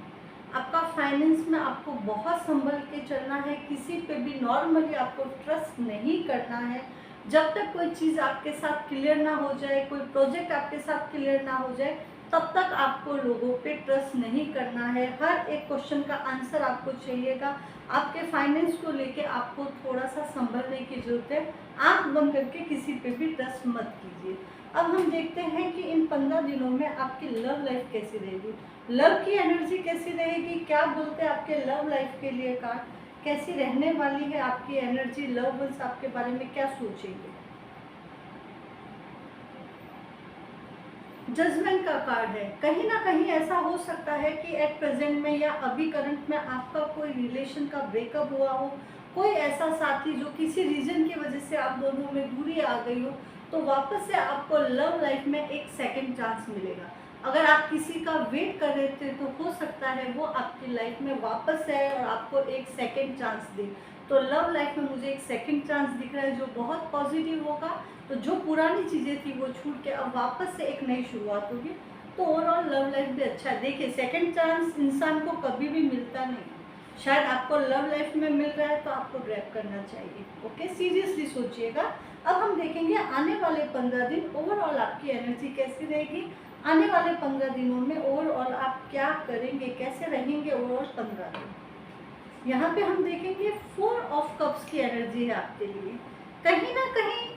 आपका फाइनेंस में आपको बहुत संभल के चलना है, किसी पे भी नॉर्मली आपको ट्रस्ट नहीं करना है। जब तक कोई चीज़ आपके साथ क्लियर ना हो जाए, कोई प्रोजेक्ट आपके साथ क्लियर ना हो जाए, तब तक आपको लोगों पे ट्रस्ट नहीं करना है। हर एक क्वेश्चन का आंसर आपको चाहिएगा। आपके फाइनेंस को लेके आपको थोड़ा सा संभलने की ज़रूरत है। आँख बंद करके किसी पे भी ट्रस्ट मत कीजिए। अब हम देखते हैं कि इन 15 दिनों में आपकी लव लाइफ कैसी रहेगी, लव की एनर्जी कैसी रहेगी, क्या बोलते हैं आपके लव लाइफ के लिए कार्ड, कैसी रहने वाली है आपकी एनर्जी, लव वंस आपके बारे में क्या सोचेंगे। जजमेंट का कार्ड है। कहीं ना कहीं ऐसा हो सकता है कि एट प्रेजेंट में या अभी करंट में आपका कोई रिलेशन का ब्रेकअप हुआ हो, कोई ऐसा साथी जो किसी रीजन की वजह से आप दोनों में दूरी आ गई हो, तो वापस से आपको लव लाइफ में एक सेकंड चांस मिलेगा। अगर आप किसी का वेट कर रहे थे तो हो सकता है वो आपकी लाइफ में वापस आए और आपको एक सेकंड चांस दे। तो लव लाइफ में मुझे एक सेकंड चांस दिख रहा है जो बहुत पॉजिटिव होगा। तो जो पुरानी चीज़ें थी वो छूट के अब वापस से एक नई शुरुआत होगी। तो ओवरऑल लव लाइफ भी अच्छा है। देखिए, सेकंड चांस इंसान को कभी भी मिलता नहीं, शायद आपको लव लाइफ में मिल रहा है तो आपको ग्रैब करना चाहिए। ओके, सीरियसली सोचिएगा। अब हम देखेंगे आने वाले 15 दिन ओवरऑल आपकी एनर्जी कैसी रहेगी। आने वाले 15 दिनों में ओवरऑल आप क्या करेंगे, कैसे रहेंगे ओवरऑल 15 दिन। यहाँ पे हम देखेंगे 4 ऑफ कप्स की एनर्जी है आपके लिए। कहीं ना कहीं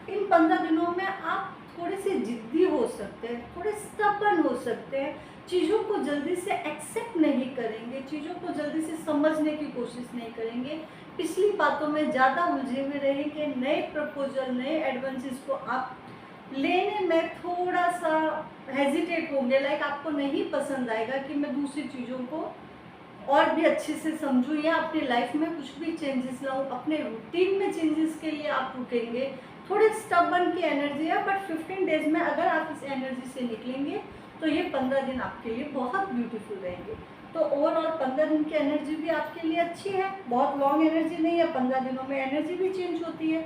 इन 15 दिनों में आप थोड़े से जिद्दी हो सकते हैं, थोड़े स्टबर्न हो सकते हैं, चीज़ों को जल्दी से एक्सेप्ट नहीं करेंगे, चीज़ों को जल्दी से समझने की कोशिश नहीं करेंगे, पिछली बातों में ज़्यादा उलझे हुए रहेंगे। नए प्रपोजल, नए एडवांसेस को आप लेने में थोड़ा सा हेजिटेट होंगे। लाइक आपको नहीं पसंद आएगा कि मैं दूसरी चीज़ों को और भी अच्छे से समझूं या अपनी लाइफ में कुछ भी चेंजेस लाऊं। अपने रूटीन में चेंजेस के लिए आप रुकेंगे। थोड़े स्टबर्न की एनर्जी है, बट 15 डेज में अगर आप इस एनर्जी से निकलेंगे तो ये 15 दिन आपके लिए बहुत ब्यूटीफुल रहेंगे। तो ओवरऑल 15 दिन की एनर्जी भी आपके लिए अच्छी है, बहुत लॉन्ग एनर्जी नहीं है। 15 दिनों में एनर्जी भी चेंज होती है।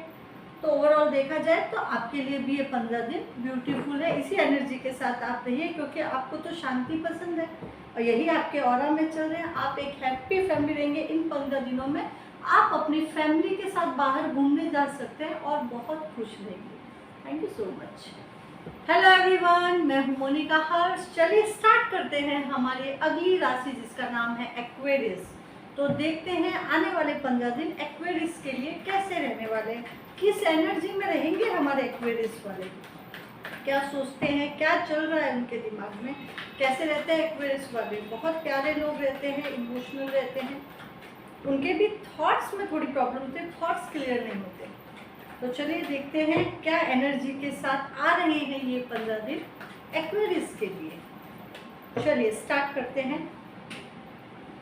तो ओवरऑल देखा जाए तो आपके लिए भी ये 15 दिन ब्यूटीफुल है। इसी एनर्जी के साथ आप रहिए, क्योंकि आपको तो शांति पसंद है और यही आपके ऑरा में चल रहे हैं। आप एक हैप्पी फैमिली रहेंगे। इन 15 दिनों में आप अपनी फैमिली के साथ बाहर घूमने जा सकते हैं और बहुत खुश रहेंगे। Thank you so much. Hello everyone, मैं हूं मोनिका हर्ष। चलिए स्टार्ट करते हैं हमारी अगली राशि जिसका नाम है एक्वेरियस। तो देखते हैं आने वाले 15 दिन एक्वेरियस के लिए कैसे रहने वाले हैं, किस एनर्जी में रहेंगे हमारे एक्वेरियस वाले, क्या सोचते हैं, क्या चल रहा है उनके दिमाग में, कैसे रहते हैं एक्वेरियस वाले। बहुत प्यारे लोग रहते हैं, इमोशनल रहते हैं, उनके भी थॉट्स में थोड़ी प्रॉब्लम होती है, थॉट्स क्लियर नहीं होते। तो चलिए देखते हैं क्या एनर्जी के साथ आ रहे हैं ये 15 दिन एक्वेरियस के लिए। चलिए स्टार्ट करते हैं।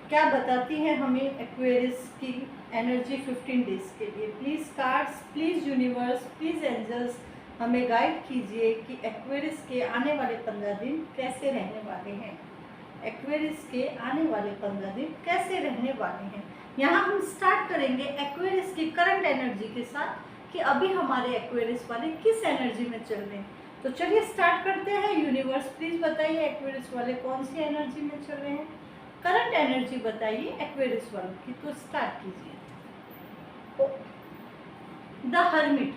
क्या बताती है हमें एक्वेरियस की एनर्जी 15 डेज के लिए। Please cards, please universe, please angels हमें गाइड कीजिए कि एक्वेरियस के आने वाले 15 दिन कैसे रहने वाले हैं। एक्वेरियस के आने वाले 15 दिन कैसे रहने वाले हैं। यहाँ हम स्टार्ट करेंगे एक्वेरियस की करंट एनर्जी के साथ कि अभी हमारे एक्वेरियस वाले किस एनर्जी में चल रहे हैं। तो चलिए स्टार्ट करते हैं। यूनिवर्स प्लीज़ बताइए एक्वेरियस वाले कौन सी एनर्जी में चल रहे हैं, करंट एनर्जी बताइए एक्वेरियस वालों की। तो स्टार्ट कीजिए। The hermit.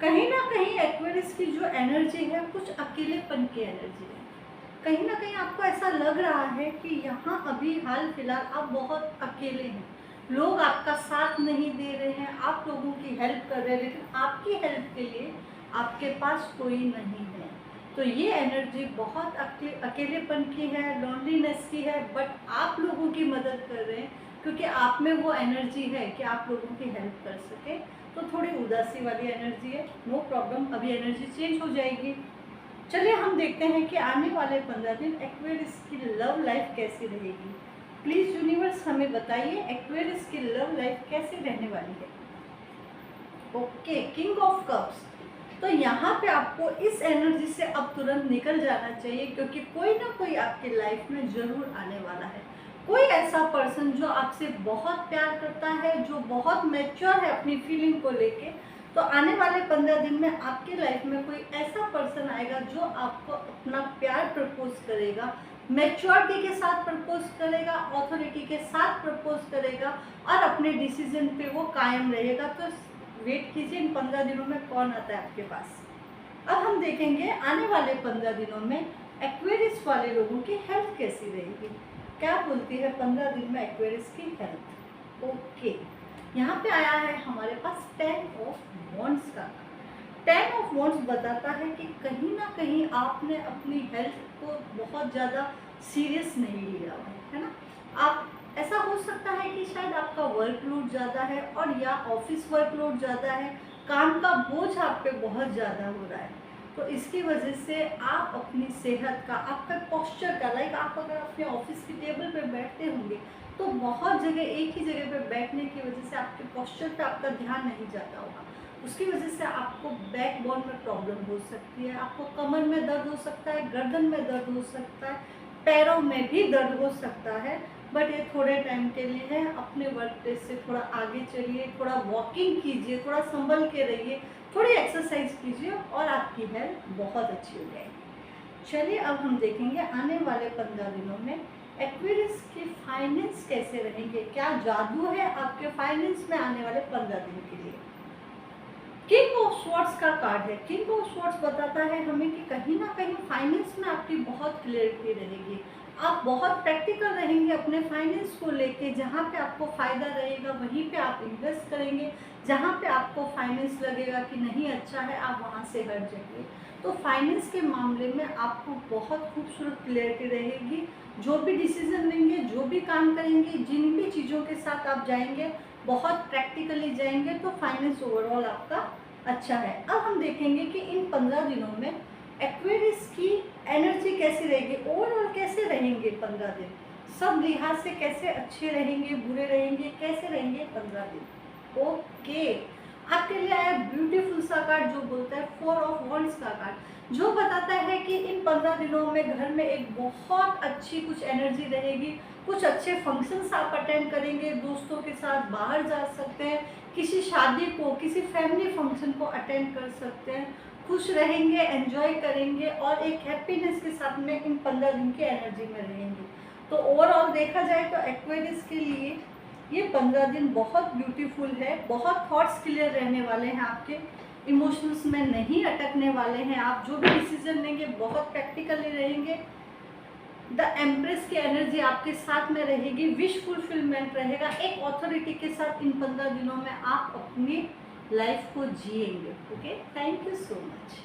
कहीं ना कहीं एक्वेरियस की जो एनर्जी है कुछ अकेलेपन की एनर्जी है। कहीं ना कहीं आपको ऐसा लग रहा है कि यहाँ अभी हाल फिलहाल आप बहुत अकेले हैं, लोग आपका साथ नहीं दे रहे हैं, आप लोगों की हेल्प कर रहे हैं लेकिन आपकी हेल्प के लिए आपके पास कोई नहीं है। तो ये एनर्जी बहुत अकेलेपन की है, लॉन्लीनेस की है, बट आप लोगों की मदद कर रहे हैं क्योंकि आप में वो एनर्जी है कि आप लोगों की हेल्प कर सके। तो थोड़ी उदासी वाली एनर्जी है, नो प्रॉब्लम, अभी एनर्जी चेंज हो जाएगी। चलिए हम देखते हैं कि आने वाले 15 दिन एक्वेरियस की लव लाइफ कैसी रहेगी। प्लीज यूनिवर्स हमें बताइए एक्वेरियस की लव लाइफ कैसे रहने वाली है। Okay, king of cups. तो यहाँ पे आपको इस एनर्जी से अब तुरंत निकल जाना चाहिए, क्योंकि कोई ना कोई आपकी लाइफ में जरूर आने वाला है। कोई ऐसा पर्सन जो आपसे बहुत प्यार करता है, जो बहुत मैच्योर है अपनी फीलिंग को लेके। तो आने वाले 15 दिन में आपके लाइफ में कोई ऐसा पर्सन आएगा जो आपको अपना प्यार प्रपोज करेगा, मैच्योरिटी के साथ प्रपोज करेगा, ऑथोरिटी के साथ प्रपोज करेगा और अपने डिसीजन पे वो कायम रहेगा। तो वेट कीजिए इन 15 दिनों में कौन आता है आपके पास। अब हम देखेंगे आने वाले 15 दिनों में एक्वेरियस वाले लोगों की हेल्थ कैसी रहेगी। क्या बोलती है 15 दिन में एक्वेरियस की हेल्थ। ओके, यहाँ पे आया है हमारे पास 10 ऑफ वॉन्ड्स का। 10 ऑफ वॉन्ड्स बताता है कि कहीं ना कहीं आपने अपनी हेल्थ को बहुत ज़्यादा सीरियस नहीं लिया हुआ है ना। आप ऐसा हो सकता है कि शायद आपका वर्कलोड ज़्यादा है और या ऑफिस वर्कलोड ज़्यादा है, काम का बोझ आप पे बहुत ज़्यादा हो रहा है। तो इसकी वजह से आप अपनी सेहत का, आपका पोस्चर का, लाइक आप अगर अपने ऑफिस की टेबल पे बैठते होंगे तो बहुत जगह एक ही जगह पे बैठने की वजह से आपके पोस्चर पे आपका ध्यान नहीं जाता होगा। उसकी वजह से आपको बैक बोन में प्रॉब्लम हो सकती है, आपको कमर में दर्द हो सकता है, गर्दन में दर्द हो सकता है, पैरों में भी दर्द हो सकता है। बट ये थोड़े टाइम के लिए है। अपने वर्क प्लेस से थोड़ा आगे चलिए, थोड़ा वॉकिंग कीजिए, थोड़ा संभल के रहिए, थोड़ी एक्सरसाइज कीजिए और आपकी हेल्थ बहुत अच्छी हो जाएगी। चलिए अब हम देखेंगे आने वाले 15 दिनों में एक्वेरियस के फाइनेंस कैसे रहेंगे। क्या जादू है आपके फाइनेंस में आने वाले 15 दिन के लिए। किंग ऑफ स्वॉर्ड्स का कार्ड है। किंग ऑफ स्वॉर्ड्स बताता है हमें कि कहीं ना कहीं फाइनेंस में आपकी बहुत क्लियरिटी रहेगी। आप बहुत प्रैक्टिकल रहेंगे अपने फाइनेंस को लेके। जहाँ पे आपको फ़ायदा रहेगा वहीं पे आप इन्वेस्ट करेंगे, जहाँ पे आपको फाइनेंस लगेगा कि नहीं अच्छा है आप वहाँ से हट जाएंगे। तो फाइनेंस के मामले में आपको बहुत खूबसूरत क्लियरिटी रहेगी। जो भी डिसीजन लेंगे, जो भी काम करेंगे, जिन भी चीज़ों के साथ आप जाएंगे बहुत प्रैक्टिकली जाएंगे, तो फाइनेंस ओवरऑल आपका अच्छा है। अब हम देखेंगे कि इन 15 दिनों में एक्वेरियस की एनर्जी कैसी रहेगी, ओवरऑल कैसे रहेंगे 15 दिन, सब लिहाज से कैसे अच्छे रहेंगे, बुरे रहेंगे, कैसे रहेंगे 15 दिन। ओके, आपके लिए आया ब्यूटीफुल सा कार्ड जो बोलता है 4 ऑफ वॉन्ड्स का कार्ड, जो बताता है कि इन 15 दिनों में घर में एक बहुत अच्छी कुछ एनर्जी रहेगी। कुछ अच्छे फंक्शंस आप अटेंड करेंगे, दोस्तों के साथ बाहर जा सकते हैं, किसी शादी को, किसी फैमिली फंक्शन को अटेंड कर सकते हैं, खुश रहेंगे, एंजॉय करेंगे और एक हैप्पीनेस के साथ में इन 15 दिन की एनर्जी में रहेंगे। तो ओवरऑल देखा जाए तो एक्वेरियस के लिए ये 15 दिन बहुत ब्यूटीफुल है। बहुत थॉट्स क्लियर रहने वाले हैं आपके, इमोशंस में नहीं अटकने वाले हैं। आप जो भी डिसीजन लेंगे बहुत प्रैक्टिकली रहेंगे। द एम्प्रेस की एनर्जी आपके साथ में रहेगी, विश फुलफिलमेंट रहेगा। एक ऑथोरिटी के साथ इन 15 दिनों में आप अपनी लाइफ को जिएंगे। Okay, thank you so much.